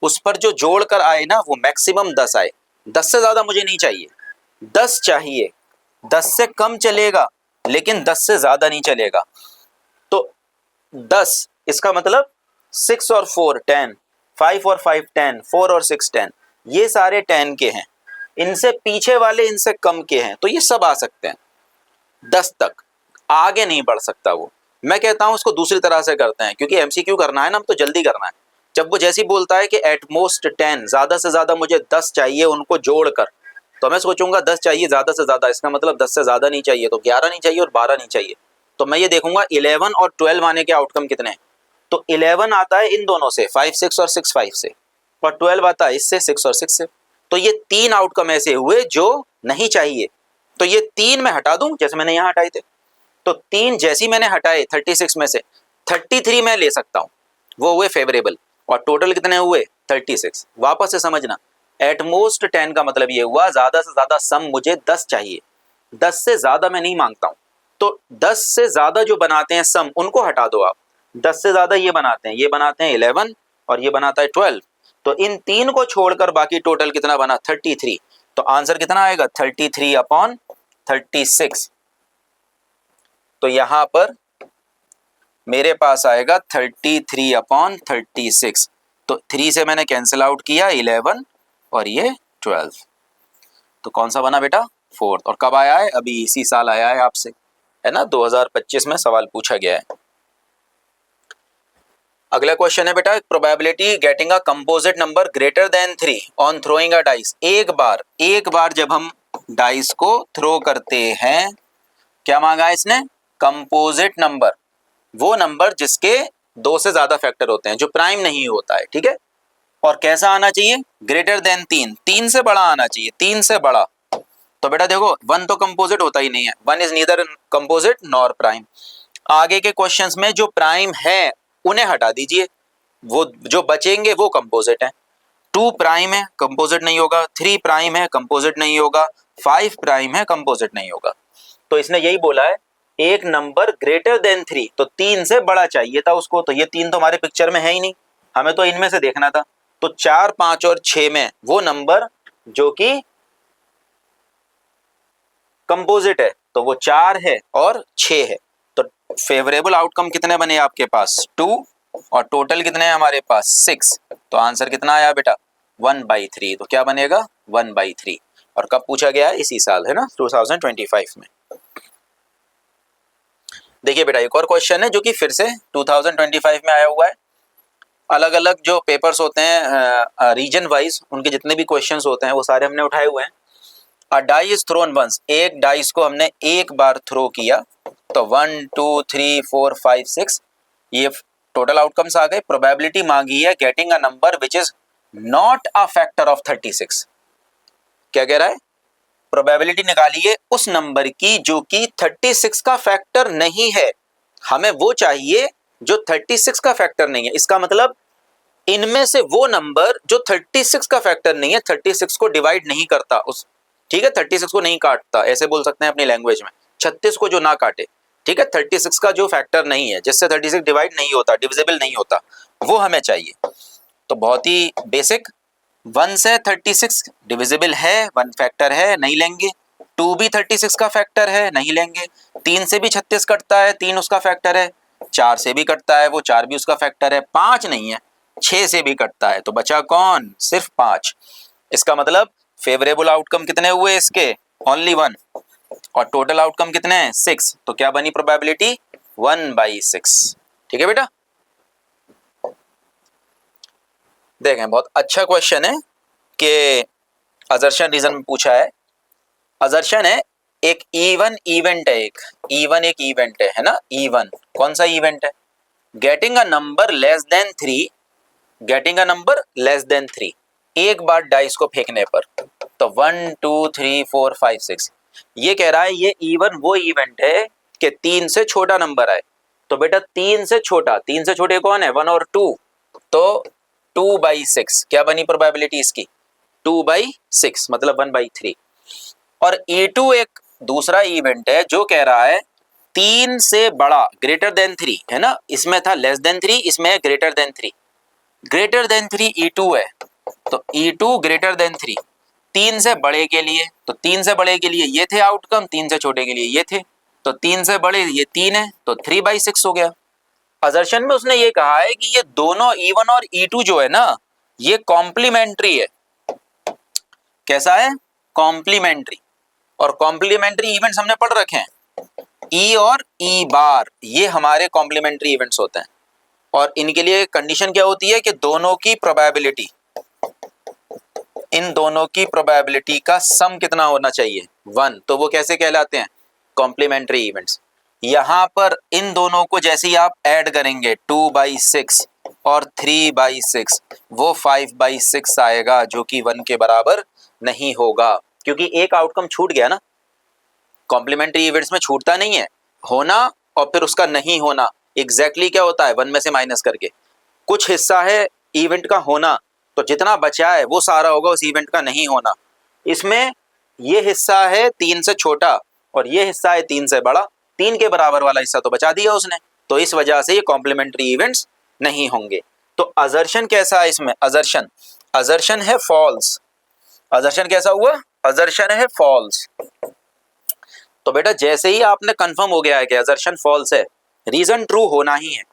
उस पर जो जोड़ कर आए ना वो मैक्सिमम 10 आए, 10 से ज्यादा मुझे नहीं चाहिए, 10 चाहिए, 10 से कम चलेगा लेकिन 10 से ज्यादा नहीं चलेगा। तो 10, इसका मतलब 6 और 4 10, 5 और 5 10, 4 और 6 10, ये सारे 10 के हैं, इनसे पीछे वाले इनसे कम के हैं, तो ये सब आ सकते हैं 10 तक, आगे नहीं बढ़ सकता वो। मैं कहता हूं उसको दूसरी तरह से करते हैं, क्योंकि MCQ करना है ना, हम तो जल्दी करना है। जब वो जैसी बोलता है कि एटमोस्ट 10, ज्यादा से ज्यादा मुझे 10 चाहिए उनको जोड़कर, तो मैं सोचूंगा 10 चाहिए ज्यादा से ज्यादा, इसका मतलब 10 से ज्यादा नहीं चाहिए, तो 11 नहीं चाहिए और 12 नहीं चाहिए। तो मैं ये देखूंगा 11 और 12 आने के आउटकम कितने हैं, तो 11 आता है इन दोनों से 5 6 और 6 5 से, और 12 आता है इससे 6 और 6 से। तो ये 3 आउटकम ऐसे हुए जो नहीं चाहिए, तो ये 3 मैं हटा दूं जैसे मैंने यहाँ हटाए थे। तो 3 जैसी मैंने हटाए 36 में से 33 मैं ले सकता हूं, वो हुए फेवरेबल, और टोटल कितने हुए 36। वापस से समझना, एटमोस्ट 10 का मतलब ये हुआ ज्यादा से ज्यादा सम मुझे 10 चाहिए, 10 से ज्यादा मैं नहीं मांगता हूं। तो 10 से ज्यादा जो बनाते हैं सम उनको हटा दो आप। 10 से ज्यादा ये बनाते हैं 11 और ये बनाता है 12। तो इन तीन को छोड़कर बाकी टोटल कितना बना 33। तो आंसर कितना आएगा 33/36। तो यहां पर मेरे पास आएगा 33/36। तो 3 से मैंने कैंसिल आउट किया 11 और ये 12। तो कौन सा बना बेटा 4th। और कब आया है अभी इसी साल आया है आपसे, है ना 2025 में सवाल पूछा गया है। अगला क्वेश्चन है बेटा probability getting a composite number greater than 3 on throwing a dice. एक बार जब हम डाइस को थ्रो करते हैं, क्या मांगा है इसने कंपोजिट नंबर, वो नंबर जिसके 2 से ज्यादा फैक्टर होते हैं, जो प्राइम नहीं होता है, ठीक है। और कैसा आना चाहिए ग्रेटर देन 3, 3 से बड़ा आना चाहिए, 3 से बड़ा। तो बेटा देखो 1 तो कंपोजिट होता ही नहीं है, 1 is neither composite nor prime. आगे के क्वेश्चंस में जो प्राइम है उन्हें हटा दीजिए, वो जो बचेंगे वो कंपोजिट है। 2 प्राइम है कंपोजिट नहीं होगा, 3 प्राइम है कंपोजिट नहीं होगा, 5 प्राइम है कंपोजिट नहीं होगा। तो इसने यही बोला है एक नंबर ग्रेटर देन 3, तो 3 से बड़ा चाहिए था उसको। तो ये 3 तो हमारे पिक्चर में है ही नहीं, हमें तो इनमें से देखना था। तो 4, 5 और 6 में वो नंबर जो कि कंपोजिट है तो वो 4 है और 6 है। तो फेवरेबल आउटकम कितने बने आपके पास 2 और टोटल कितने हैं हमारे पास 6। तो आंसर कितना आया बेटा 1/3। तो क्या बनेगा 1/3। और कब पूछा गया है इसी साल, है ना 2025 में। देखिए बेटा एक और क्वेश्चन है जो कि फिर से 2025 में आया हुआ है। अलग अलग जो पेपर्स होते हैं रीजन वाइज, उनके जितने भी क्वेश्चंस होते हैं वो सारे हमने उठाए हुए हैं। अ डाई इज थ्रोन वंस, एक डाइस को हमने एक बार थ्रो किया, तो 1 2 3 4 5 6 ये टोटल आउटकम्स आ गए। प्रोबेबिलिटी मांगी है getting a number which is not a factor of 36। क्या कह रहा है प्रोबेबिलिटी निकालिए उस नंबर की जो कि 36 का फैक्टर नहीं है। हमें वो चाहिए जो 36 का फैक्टर नहीं है। इसका मतलब इनमें से वो नंबर जो 36 का फैक्टर नहीं है, 36 को डिवाइड नहीं करता उस, ठीक है 36 को नहीं काटता, ऐसे बोल सकते हैं अपनी लैंग्वेज में, 36 को जो ना काटे, ठीक है 36 का जो फैक्टर नहीं है, जिससे 36 डिवाइड नहीं होता, डिविजिबल नहीं होता, वो हमें चाहिए। तो बहुत ही बेसिक, 1 से 36 डिविजिबल है, 1 फैक्टर है, नहीं लेंगे। 2 भी 36 का फैक्टर है, नहीं लेंगे। 3 से भी 36 कटता है, 3 उसका फैक्टर है। 4 से भी कटता है, वो 4 भी उसका फैक्टर है। 5 नहीं है, 6 से भी कटता है, तो बचा कौन सिर्फ 5। इसका मतलब फेवरेबल आउटकम कितने हुए इसके ओनली 1 और टोटल आउटकम कितने हैं 6। तो क्या बनी प्रोबेबिलिटी 1/6। ठीक है बेटा, देखें बहुत अच्छा क्वेश्चन है कि अजर्शन रीजन में पूछा है। अजर्शन है एक इवन इवेंट है, एक इवेंट है ना। इवन कौन सा इवेंट है getting a number less than 3, getting a number less than 3 एक बार डाइस को फेंकने पर। तो 1 2 3 4 5 6 ये कह रहा है ये इवन वो इवेंट है कि 3 से छोटा नंबर आए। तो बेटा 3 से छोटे कौन है 1 और 2, तो 2/6 क्या बनी प्रोबेबिलिटी इसकी 2/6 मतलब 1/3। और E2 एक दूसरा इवेंट है जो कह रहा है 3 से बड़ा ग्रेटर देन 3, है ना, इसमें था लेस देन 3, इसमें है greater than 3। Greater than 3 E2 है, तो E2 ग्रेटर देन 3 3 से बड़े के लिए, तो 3 से बड़े के लिए ये थे आउटकम, 3 से छोटे के लिए ये थे। तो 3 से बड़े ये 3 है, तो 3/6 हो गया। असर्शन में उसने ये कहा है कि ये दोनों E1 और E2 जो है ना ये कॉम्प्लीमेंट्री है। कैसा है कॉम्प्लीमेंट्री। और कॉम्प्लीमेंट्री इवेंट्स हमने पढ़ रखे हैं, ई और ई बार ये हमारे कॉम्प्लीमेंट्री इवेंट्स होते हैं। और इनके लिए कंडीशन क्या होती है कि दोनों की प्रोबेबिलिटी, इन दोनों की प्रोबेबिलिटी का सम कितना होना चाहिए 1, तो वो कैसे कहलाते हैं कॉम्प्लीमेंट्री इवेंट्स। यहां पर इन दोनों को जैसे ही आप ऐड करेंगे 2/6 और 3/6 वो 5/6 आएगा जो कि 1 के बराबर नहीं होगा, क्योंकि एक आउटकम छूट गया ना। कॉम्प्लीमेंट्री इवेंट्स में छूटता नहीं है, होना और फिर उसका नहीं होना एग्जैक्टली क्या होता है 1 में से माइनस करके। कुछ हिस्सा है इवेंट का होना, तो जितना बचा है वो सारा होगा उस इवेंट का नहीं होना। इसमें ये हिस्सा है 3 से छोटा, और ये हिस्सा है 3 से बड़ा, 3 के बराबर वाला हिस्सा तो बचा दिया उसने, तो इस वजह से ये कॉम्प्लीमेंट्री इवेंट्स नहीं होंगे। तो अजर्शन कैसा है इसमें, अजर्शन है फॉल्स। अजर्शन कैसा हुआ, अजर्शन है फॉल्स। तो बेटा जैसे ही आपने कंफर्म हो गया है कि अजर्शन फॉल्स है, रीजन ट्रू होना ही है,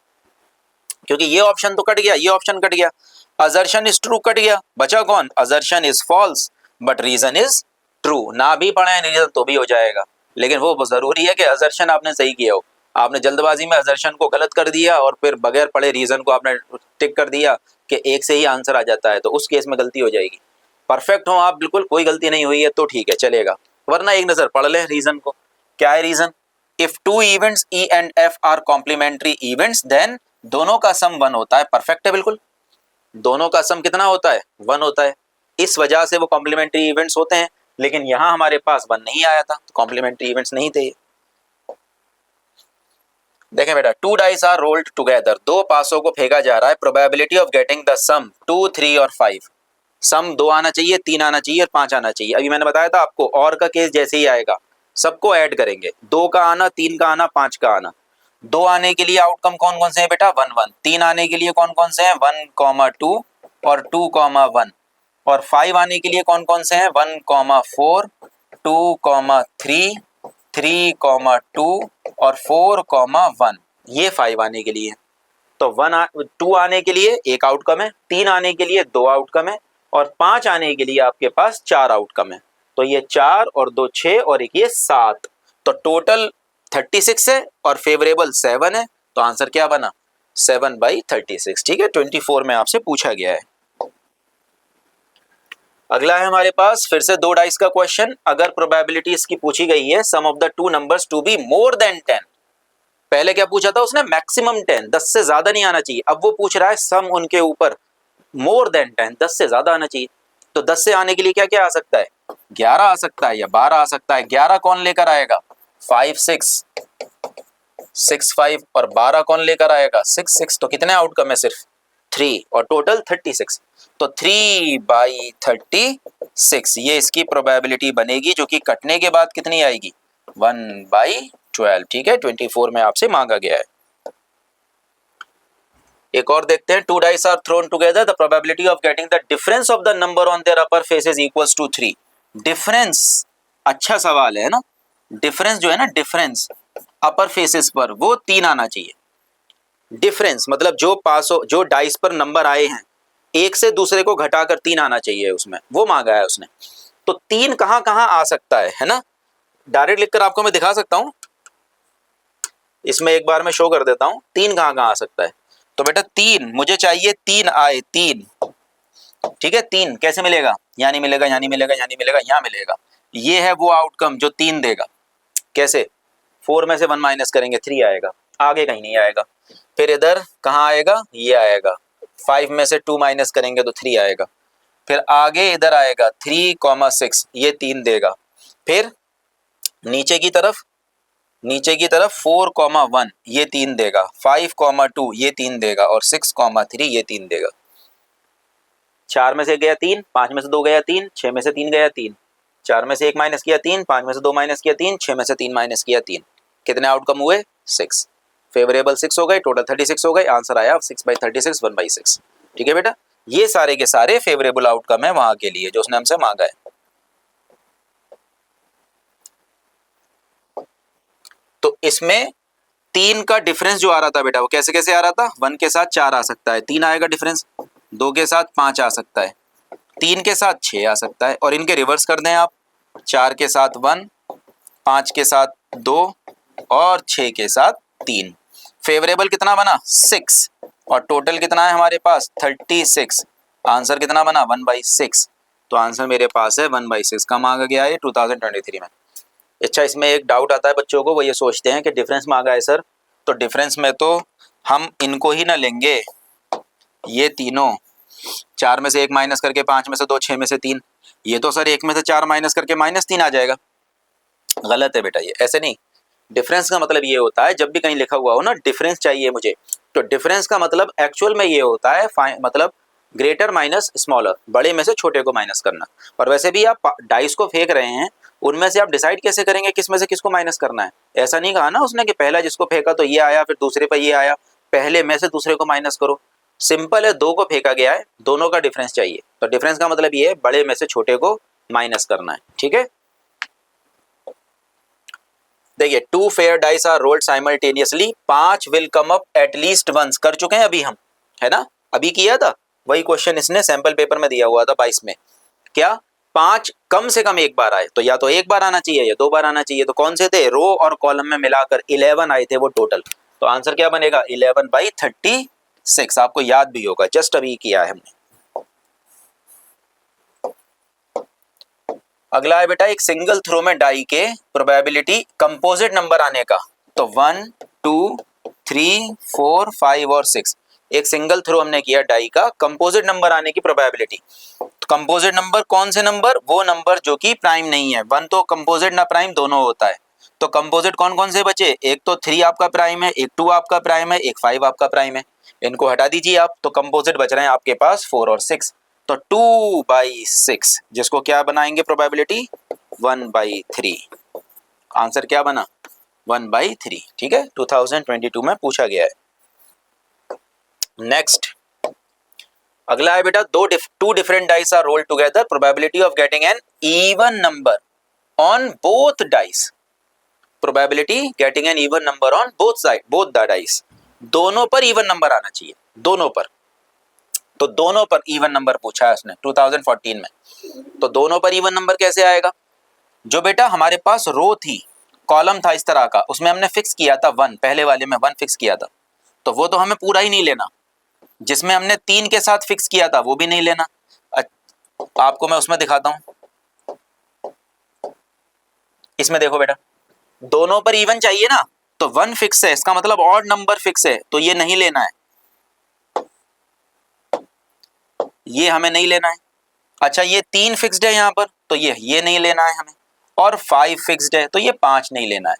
क्योंकि ये ऑप्शन तो कट गया, ये ऑप्शन कट गया, अजर्शन इज ट्रू कट गया, बचा कौन, assertion is false but reason is true. ना भी पढ़े रीजन तो भी हो जाएगा, लेकिन वो जरूरी है कि अजर्शन आपने सही किया हो। आपने जल्दबाजी में अजर्शन को गलत कर दिया और फिर बगैर पढ़े रीजन को आपने टिक कर दिया कि एक से ही आंसर आ जाता है, तो उस केस में गलती हो जाएगी। परफेक्ट हो आप, बिल्कुल कोई गलती नहीं हुई है तो ठीक है, चलेगा, वरना एक नजर पढ़ लें रीजन को। क्या है reason, if two events E and F are complementary events then दोनों का सम 1 होता है। परफेक्ट है बिल्कुल, दोनों का सम कितना होता है, 1 होता है, इस वजह से वो कॉम्प्लीमेंट्री इवेंट्स होते हैं। लेकिन यहां हमारे पास 1 नहीं आया था, तो कॉम्प्लीमेंट्री इवेंट्स नहीं थे। देखें बेटा, 2 डाइस आर रोल्ड टुगेदर, 2 पासों को फेंका जा रहा है, प्रोबेबिलिटी ऑफ गेटिंग द सम 2, 3 और 5, सम 2 आना चाहिए, 3 आना चाहिए और 5 आना चाहिए। अभी मैंने बताया था आपको, और का केस जैसे ही आएगा सबको ऐड करेंगे, 2 का आना, 3 का आना, 5 का आना। 2 आने के लिए आउटकम कौन कौन से हैं बेटा, 1 1। 3 आने के लिए कौन कौन से हैं, 1 2 और 2 1। और 5 आने के लिए कौन कौन से हैं, 1 4 2 3 3 2 और 4 1। ये 5 आने के लिए। तो 2 आने के लिए एक आउटकम है, 3 आने के लिए 2 आउटकम है और 5 आने के लिए आपके पास 4 आउटकम है। तो ये 4 और 2 6 और एक ये 7, तो टोटल 36 है और फेवरेबल 7 है। तो आंसर क्या बना, 7/36। ठीक है, 24 में आपसे पूछा गया है। अगला है हमारे पास फिर से 2 डाइस का क्वेश्चन। अगर प्रोबेबिलिटी इसकी पूछी गई है sum of the 2 numbers to be more than 10, पहले क्या पूछा था उसने, मैक्सिमम 10, 10 से ज्यादा नहीं आना चाहिए। अब वो पूछ रहा है सम उनके ऊपर मोर देन 10, 10 से ज्यादा आना चाहिए। तो 10 से आने के लिए क्या क्या आ सकता है, 11 आ सकता है या 12 आ सकता है। 11 कौन लेकर आएगा, 5 6 6 5 और 12 कौन लेकर आएगा, 6 6। तो कितने आउटकम है, सिर्फ 3 और टोटल 36। तो 3/36 ये इसकी प्रोबेबिलिटी बनेगी, जो कि कटने के बाद कितनी आएगी, 1/12। ठीक है, 24 में आपसे मांगा गया है। एक और देखते हैं, 2 dice are thrown together, the probability of getting the difference of the number on their upper faces equals to 3। डिफरेंस, अच्छा सवाल है ना। डिफरेंस जो है ना, डिफरेंस अपर फेसेस पर वो 3 आना चाहिए। डिफरेंस मतलब जो डाइस पर नंबर आए हैं, एक से दूसरे को घटाकर 3 आना चाहिए, उसमें वो मांगा है उसने। तो 3 कहां कहां आ सकता है ना, डायरेक्ट लिखकर आपको मैं दिखा सकता हूं, इसमें एक बार मैं शो कर देता हूं 3 कहां कहां आ सकता है। तो बेटा 3 मुझे चाहिए, 3 आए, 3, ठीक है। 3 कैसे मिलेगा, यहाँ नहीं मिलेगा, यहाँ नहीं मिलेगा, यहाँ नहीं मिलेगा, यहाँ मिलेगा। ये है वो आउटकम जो 3 देगा। कैसे, 4 में से 1 माइनस करेंगे 3 आएगा, आगे कहीं नहीं आएगा। फिर इधर कहाँ आएगा, ये आएगा, 5 में से 2 माइनस करेंगे तो 3 आएगा। फिर आगे इधर आएगा 3, 6, ये 3 देगा। फिर नीचे की तरफ 4, 1 ये 3 देगा, 5, 2 ये 3 देगा और 6, 3 ये 3 देगा। 4 में से गया 3, 5 में से 2 गया 3, 6 में से 3 गया 3, 4 में से 1 माइनस किया 3, 5 में से 2 माइनस किया 3, 6 में से 3 माइनस किया 3। कितने आउटकम हुए, 6। फेवरेबल 6 हो गए, टोटल 36 हो गए, आंसर आया 6/36, 1/6। ठीक है बेटा, ये सारे के सारे फेवरेबल आउटकम है वहां के लिए जो उसने हमसे मांगा है। तो इसमें 3 का डिफरेंस जो आ रहा था बेटा, वो कैसे कैसे आ रहा था, 1 के साथ 4 आ सकता है, 3 आएगा डिफरेंस, 2 के साथ 5 आ सकता है, 3 के साथ 6 आ सकता है, और इनके रिवर्स कर दें आप, 4 के साथ 1, 5 के साथ 2 और 6 के साथ 3। फेवरेबल कितना बना, 6, और टोटल कितना है हमारे पास, 36। आंसर कितना बना, 1/6। तो आंसर मेरे पास है 1/6 का मांगा गया है 2023 में। अच्छा, इसमें एक डाउट आता है बच्चों को, वो ये सोचते हैं कि डिफरेंस मांगा है सर, तो डिफरेंस में तो हम इनको ही ना लेंगे, ये तीनों, 4 में से 1 माइनस करके 5 में से 2, 6 में से 3, ये तो सर 1 में से 4 माइनस करके -3 आ जाएगा। गलत है बेटा, ये ऐसे नहीं। डिफरेंस का मतलब ये होता है, जब भी कहीं लिखा हुआ हो ना डिफरेंस चाहिए मुझे, तो डिफरेंस का मतलब एक्चुअल में ये होता है मतलब ग्रेटर माइनस स्मॉलर, बड़े में से छोटे को माइनस करना। और वैसे भी आप डाइस को फेंक रहे हैं उनमें से आप डिसाइड कैसे करेंगे किस में से किसको माइनस करना है? ऐसा नहीं कहा ना उसने कि पहला जिसको फेंका तो ये आया, फिर दूसरे पे ये आया, पहले में से दूसरे को माइनस करो। सिंपल है, दो को फेंका गया है, दोनों का डिफरेंस चाहिए। तो डिफरेंस का मतलब ये है बड़े में से छोटे को माइनस करना है। ठीक है, देखिए 2 fair dice are rolled simultaneously, 5 will come up at least once. कर चुके हैं अभी हम, है ना, अभी किया था वही क्वेश्चन, इसने सैंपल पेपर में दिया हुआ था 22 में। क्या 5 कम से कम एक बार आए? तो या तो एक बार आना चाहिए या 2 बार आना चाहिए। तो कौन से थे? रो और कॉलम में मिलाकर 11 आए थे वो टोटल। तो आंसर क्या बनेगा? 11/36। आपको याद भी होगा, जस्ट अभी किया है हमने। अगला है बेटा, एक सिंगल थ्रो में डाई के प्रोबेबिलिटी कंपोजिट नंबर आने का। तो 1 2 3 4 5 और 6, एक सिंगल थ्रो हमने किया डाई का, कंपोजिट नंबर आने की प्रोबेबिलिटी। तो कंपोजिट नंबर कौन से नंबर? वो नंबर जो कि प्राइम नहीं है। 1 तो कंपोजिट ना प्राइम दोनों होता है। तो कंपोजिट कौन कौन से बचे? एक तो 3 आपका प्राइम है, एक 2 आपका प्राइम है, एक 5 आपका प्राइम है। इनको हटा दीजिए आप, तो कंपोजिट बच रहे हैं आपके पास 4 और 6। तो 2/6, जिसको क्या बनाएंगे प्रोबेबिलिटी? 1/3। आंसर क्या बना? 1/3। ठीक है, 2022 में पूछा गया है। नेक्स्ट, अगला है बेटा, two different dice are rolled together, probability of getting an even number on both dice. Probability getting an even number on both the dice. दोनों पर इवन नंबर आना चाहिए, दोनों पर। तो दोनों पर इवन नंबर पूछा है उसने 2014 में। तो दोनों पर इवन नंबर कैसे आएगा? जो बेटा हमारे पास रो थी, कॉलम था इस तरह का, उसमें हमने फिक्स किया था 1, पहले वाले में 1 फिक्स किया था, तो वो तो हमें पूरा ही नहीं लेना। जिसमें हमने 3 के साथ फिक्स किया था वो भी नहीं लेना। आपको मैं उसमें दिखाता हूं, इसमें देखो बेटा, दोनों पर इवन चाहिए ना, तो 1 फिक्स है, इसका मतलब ऑड नंबर फिक्स है, तो ये नहीं लेना है, ये हमें नहीं लेना है। अच्छा, ये 3 फिक्स्ड है यहाँ पर, तो ये नहीं लेना है हमें। और 5 फिक्स्ड है, तो ये 5 नहीं लेना है।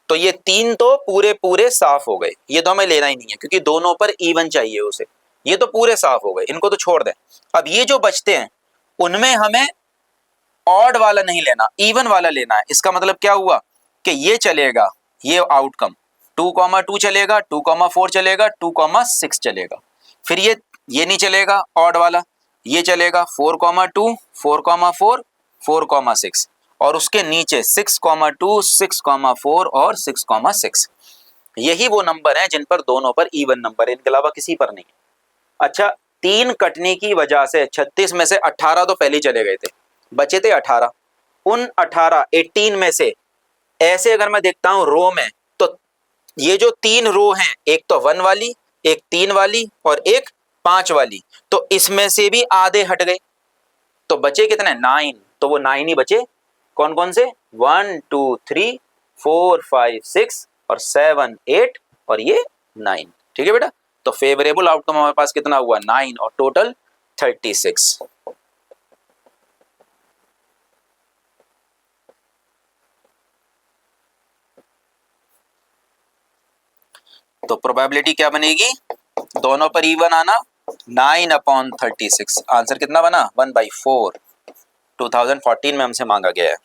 तो ये 3 तो पूरे पूरे साफ हो गए, ये तो हमें लेना ही नहीं है, क्योंकि दोनों पर इवन चाहिए उसे। ये तो पूरे साफ हो गए, इनको तो छोड़ दें। अब ये जो बचते हैं उनमें हमें ऑड वाला नहीं लेना, इवन वाला लेना है। इसका मतलब क्या हुआ कि ये चलेगा, ये आउटकम 2,2 चलेगा, 2,4 चलेगा, 2,6 चलेगा। फिर ये नहीं चलेगा ऑड वाला, ये चलेगा 4,2 4,4 4,6, और उसके नीचे 6,2 6,4 और 6,6। यही वो नंबर हैं जिन पर दोनों पर इवन नंबर है, इनके अलावा किसी पर नहीं। अच्छा, 3 कटने की वजह से 36 में से 18 तो पहले ही चले गए थे, बचे थे 18। उन 18 में से ऐसे अगर मैं देखता हूं रो में, तो ये जो 3 रो हैं, एक तो 1 वाली, एक 3 वाली और एक 5 वाली, तो इसमें से भी आधे हट गए। तो बचे कितने? 9। तो वो 9 ही बचे। कौन कौन से? 1 2 3 4 5 6 और 7 8 और ये 9। ठीक है बेटा, तो फेवरेबल आउटकम हमारे पास कितना हुआ? 9 और टोटल 36। तो प्रोबेबिलिटी क्या बनेगी? दोनों पर इवन आना, 9/36। आंसर कितना बना? 1/4। 2014 में हमसे मांगा गया है।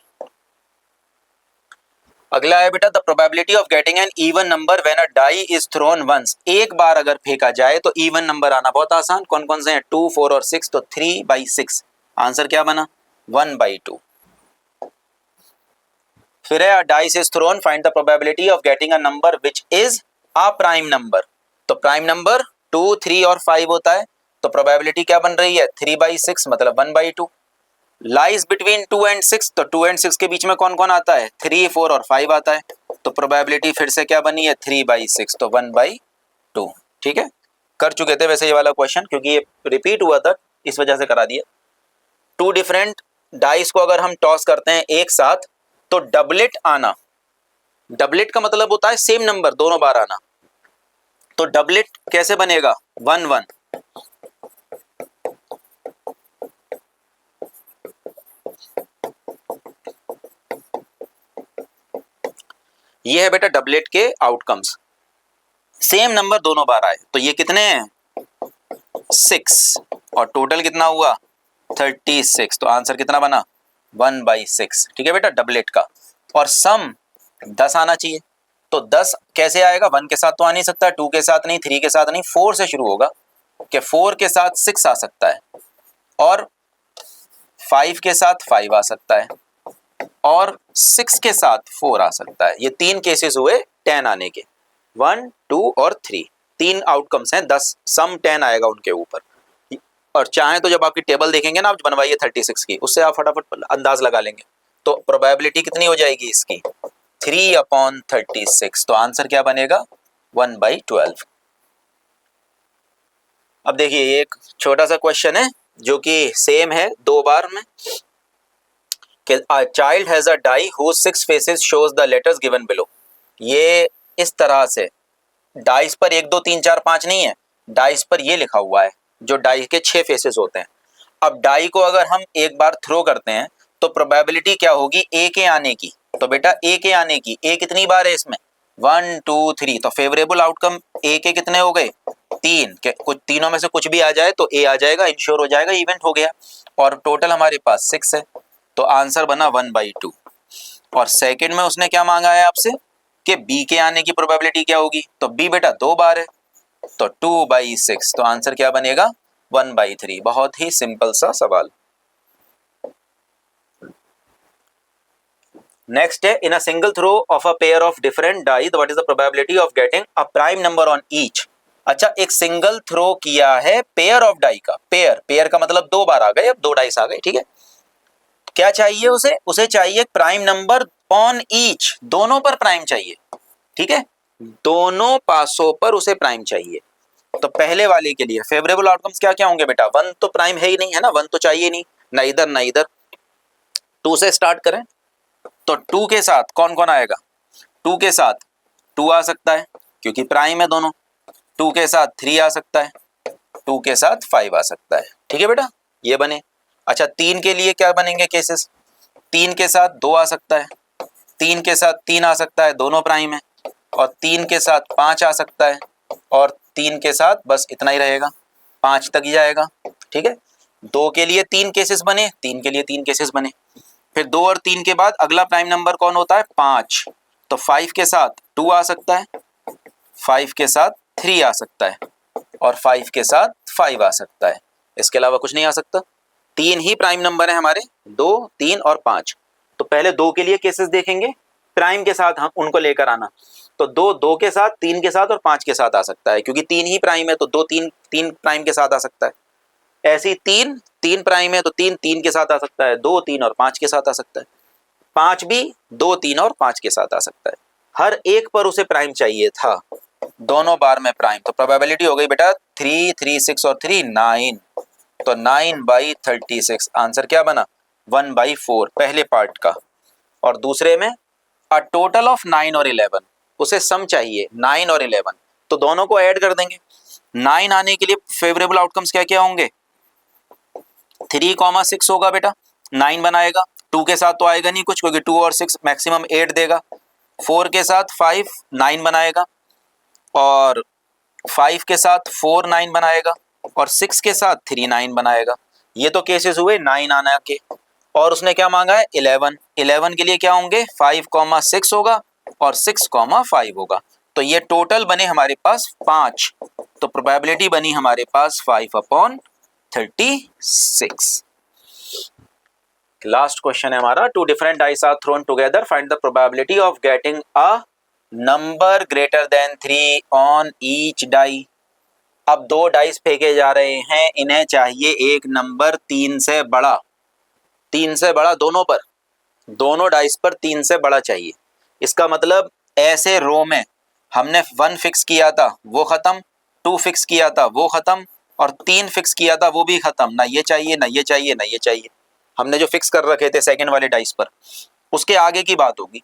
अगला है बेटा, the probability of getting an even number when a die is thrown once. एक बार अगर फेंका जाए तो इवन नंबर आना बहुत आसान। कौन कौन से हैं? 2 4 और 6, तो 3/6। आंसर क्या बना? 1/2। फिर है, dice is throne, find the probability of getting a number which is a prime number. तो प्राइम नंबर 2 3 और 5 होता है, तो प्रोबेबिलिटी क्या बन रही है? 3/6 मतलब 1/2। लाइज बिटवीन 2 एंड 6, तो 2 एंड 6 के बीच में कौन कौन आता है? 3 4 और 5 आता है, तो प्रोबेबिलिटी फिर से क्या बनी है? 3/6, तो 1/2। ठीक है, कर चुके थे वैसे ये वाला क्वेश्चन, क्योंकि ये रिपीट हुआ था इस वजह से करा दिया। 2 डिफरेंट डाइस को अगर हम टॉस करते हैं एक साथ, तो डबलेट आना, डबलेट का मतलब होता है सेम नंबर दोनों बार आना। तो डबलेट कैसे बनेगा? 1 1। ये है बेटा डबलेट के आउटकम्स, सेम नंबर दोनों बार आए। तो ये कितने हैं? 6, और टोटल कितना हुआ? 36। तो आंसर कितना बना? 1/6, ठीक है बेटा, डबलेट का। और सम 10 आना चाहिए। तो 10 कैसे आएगा? 1 के साथ तो आ नहीं सकता, 2 के साथ नहीं, 3 के साथ नहीं, 4 से शुरू होगा, कि 4 के साथ 6 आ सकता है, और 5 के साथ 5 आ सकता है, और 6 के साथ 4 आ सकता है। ये 3 केसेस हुए 10 आने के, 1, 2 और 3, 3 आउटकम्स हैं, 10 सम 10 आएगा उनके ऊपर। और चाहें तो जब आपकी टेबल देखेंगे ना, आप बनवाइए 36 की, उससे आप फटाफट अंदाज लगा लेंगे। तो प्रोबेबिलिटी कितनी हो जाएगी इसकी? 3/36। तो आंसर क्या बनेगा? 1/12। अब देखिए एक छोटा सा क्वेश्चन है जो कि सेम है 2 बार में, कि a child has a die whose 6 faces shows the letters given below। ये इस तरह से डाइस पर 1 2 3 4 5 नहीं है, डाइस पर ये लिखा हुआ है जो डाई के 6 फेसेस होते हैं। अब डाई को अगर हम एक बार थ्रो करते हैं तो प्रोबेबिलिटी क्या होगी? ए के आने की। तो बेटा ए के आने की, ए कितनी बार है इसमें? 1 2 3। तो फेवरेबल आउटकम ए के कितने हो गए? 3। कुछ तीनों में से कुछ भी आ जाए तो ए आ जाएगा, इंश्योर हो जाएगा, इवेंट हो गया। और टोटल हमारे पास 6 है, तो आंसर बना 1/2। और सेकंड में उसने क्या मांगा है आपसे कि बी के आने की प्रोबेबिलिटी क्या होगी? तो बी बेटा 2 बार है, तो 2/6। तो आंसर क्या बनेगा? 1/3। बहुत ही सिंपल सा सवाल। नेक्स्ट है, in a single throw of a pair of different die what is the probability of getting a prime number on each. अच्छा, एक सिंगल थ्रो किया है पेयर ऑफ डाई का, पेयर, पेयर का मतलब 2 बार आ गए, अब 2 डाइस आ गए, ठीक है। क्या चाहिए उसे? उसे चाहिए प्राइम नंबर ऑन ईच, दोनों पर प्राइम चाहिए, ठीक है, दोनों पासों पर उसे प्राइम चाहिए। तो पहले वाले के लिए फेवरेबल आउटकम्स क्या क्या होंगे बेटा? 1 तो प्राइम है ही नहीं, है ना, 1 तो चाहिए नहीं, ना इधर ना इधर। 2 से स्टार्ट करें तो 2 के साथ कौन कौन आएगा? 2 के साथ 2 आ सकता है क्योंकि प्राइम है दोनों। 2 के साथ 3 आ सकता है, 2 के साथ 5 आ सकता है, ठीक है बेटा, ये बने। अच्छा, 3 के लिए क्या बनेंगे केसेस? 3 के साथ 2 आ सकता है, 3 के साथ 3 आ सकता है, दोनों प्राइम है, और 3 के साथ 5 आ सकता है, और 3 के साथ बस इतना ही रहेगा, 5 तक ही जाएगा, ठीक है। 2 के लिए 3 केसेस बने, 3 के लिए 3 केसेस बने। फिर 2 और 3 के बाद अगला प्राइम नंबर कौन होता है? 5। तो 5 के साथ 2 आ सकता है, 5 के साथ 3 आ सकता है, और 5 के साथ 5 आ सकता है, इसके अलावा कुछ नहीं आ सकता। 3 ही प्राइम नंबर है हमारे, 2 3 और 5। तो पहले 2 के लिए केसेस देखेंगे, प्राइम के साथ हम उनको लेकर आना। तो 2 के साथ, 3 के साथ और 5 के साथ आ सकता है, क्योंकि 3 ही प्राइम है तो 2 3 प्राइम के साथ आ सकता है। ऐसे ही 3 प्राइम है तो 3 के साथ आ सकता है, 2 3 और 5 के साथ आ सकता है। 5 भी 2 3 और 5 के साथ आ सकता है। हर एक पर उसे प्राइम चाहिए था, दोनों बार में प्राइम। तो प्रोबेबिलिटी हो गई बेटा 3 3 6 और 3 9। तो 9/36 आंसर क्या बना? 1/4 पहले पार्ट का। और दूसरे में अ टोटल ऑफ 9 और 11, उसे सम चाहिए 9 और 11, तो दोनों को ऐड कर देंगे। 9 आने के लिए फेवरेबल आउटकम्स क्या क्या होंगे? 3, 6 होगा बेटा, 9 बनाएगा। 2 के साथ तो आएगा नहीं कुछ, क्योंकि 2 और 6 मैक्सिमम 8 देगा। 4 के साथ 5 9 बनाएगा, और 5 के साथ 4 9 बनाएगा, और 6 के साथ 3 9 बनाएगा। ये तो केसेस हुए 9 आने के। और उसने क्या मांगा है? 11। 11 के लिए क्या होंगे? 5, 6 होगा और 6, 5 होगा। तो ये टोटल बने हमारे पास 5। तो प्रोबेबिलिटी बनी हमारे पास 5/36। लास्ट क्वेश्चन है हमारा, 2 different dice are thrown together, find the probability of getting a number greater than 3 on each die. अब 2 डाइस फेंके जा रहे हैं, इन्हें चाहिए एक नंबर 3 से बड़ा, 3 से बड़ा दोनों पर, दोनों डाइस पर 3 से बड़ा चाहिए। इसका मतलब ऐसे रो में हमने 1 फिक्स किया था वो खत्म, 2 फिक्स किया था वो खत्म, और 3 फिक्स किया था वो भी खत्म। ना ये चाहिए ना ये चाहिए ना ये चाहिए, हमने जो फिक्स कर रखे थे सेकंड वाले डाइस पर, उसके आगे की बात होगी।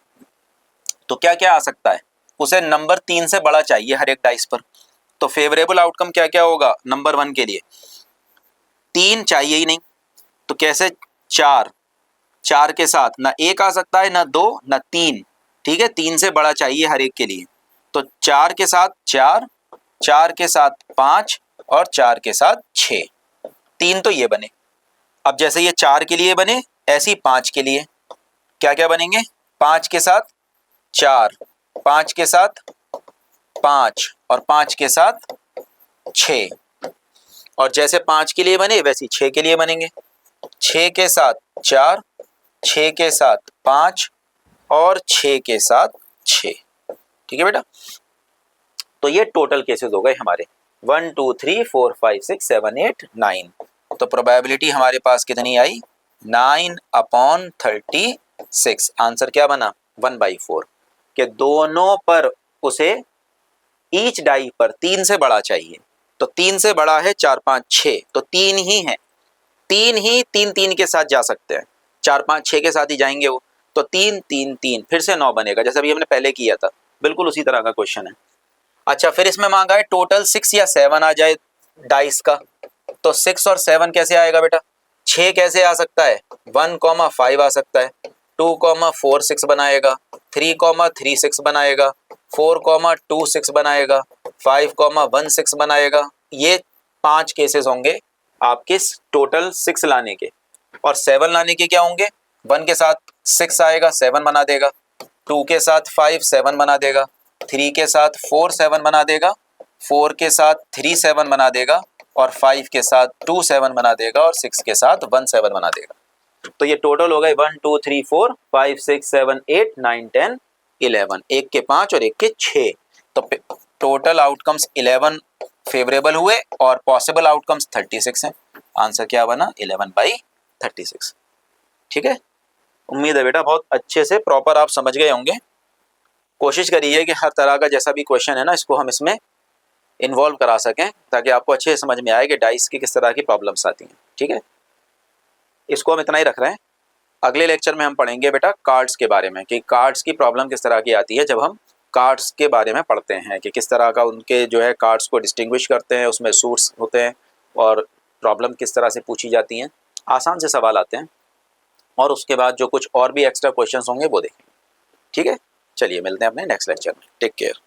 तो क्या क्या आ सकता है? उसे नंबर 3 से बड़ा चाहिए हर एक डाइस पर। तो फेवरेबल आउटकम क्या क्या होगा? नंबर 1 के लिए 3 चाहिए ही नहीं, तो कैसे? 4, 4 के साथ ना 1 आ सकता है, ना 2 ना 3, ठीक है, 3 से बड़ा चाहिए हर एक के लिए। तो 4 के साथ 4, 4 के साथ 5 और 4 के साथ 6, 3 तो ये बने। अब जैसे ये 4 के लिए बने, ऐसी 5 के लिए क्या क्या बनेंगे, 5 के साथ 4, 5 के साथ 5 और 5 के साथ 6, और जैसे 5 के लिए बने वैसे 6 के लिए बनेंगे, 6 के साथ 4, 6 के साथ 5 और 6 के साथ 6। ठीक है बेटा, तो ये टोटल केसेस हो गए हमारे 1 2 3 4 5 6 7 8 9। तो प्रोबेबिलिटी हमारे पास कितनी आई, 9/36। आंसर क्या बना, 1/4, कि दोनों पर उसे ईच डाई पर 3 से बड़ा चाहिए। तो 3 से बड़ा है 4 5 6, तो 3 ही है, 3 ही 3 3 के साथ जा सकते हैं, 4 5 6 के साथ ही जाएंगे वो, तो 3 3 3 फिर से 9 बनेगा, जैसा भी हमने पहले किया था, बिल्कुल उसी तरह का क्वेश्चन है। अच्छा, फिर इसमें मांगा है टोटल 6 या 7 आ जाए डाइस का, तो 6 और 7 कैसे आएगा बेटा, 6 कैसे आ सकता है, 1,5 आ सकता है, 2,4 6 बनाएगा, 3,3 6 बनाएगा, 4,2 6 बनाएगा, 5,1 6 बनाएगा। ये 5 केसेस होंगे आपके टोटल 6 लाने के, और 7 लाने के क्या होंगे, 1 के साथ 6 आएगा 7 बना देगा, 2 के साथ 5 7 बना देगा, 3 के साथ 4 7 बना देगा, 4 के साथ 3 7 बना देगा, और 5 के साथ 2 7 बना देगा, और 6 के साथ 1 7 बना देगा। तो ये टोटल हो गए 1 2 3 4 5 6 7 8 9 10 11, एक के 5 और एक के 6, तो टोटल आउटकम्स 11 फेवरेबल हुए और पॉसिबल आउटकम्स 36 हैं। आंसर क्या बना, 11/36। ठीक है, उम्मीद है बेटा बहुत अच्छे से प्रॉपर आप समझ गए होंगे। कोशिश करिए कि हर तरह का जैसा भी क्वेश्चन है ना, इसको हम इसमें इन्वॉल्व करा सकें, ताकि आपको अच्छे से समझ में आए कि डाइस की किस तरह की प्रॉब्लम्स आती हैं। ठीक है, इसको हम इतना ही रख रहे हैं। अगले लेक्चर में हम पढ़ेंगे बेटा कार्ड्स के बारे में, कि कार्ड्स की प्रॉब्लम किस तरह की आती है जब हम कार्ड्स के बारे में पढ़ते हैं, कि किस तरह का उनके जो है कार्ड्स को डिस्टिंग्विश करते हैं, उसमें सूट्स होते हैं, और प्रॉब्लम किस तरह से पूछी जाती हैं, आसान से सवाल आते हैं, और उसके बाद जो कुछ और भी एक्स्ट्रा क्वेश्चंस होंगे वो देखेंगे। ठीक है, चलिए मिलते हैं अपने नेक्स्ट लेक्चर में, टेक केयर।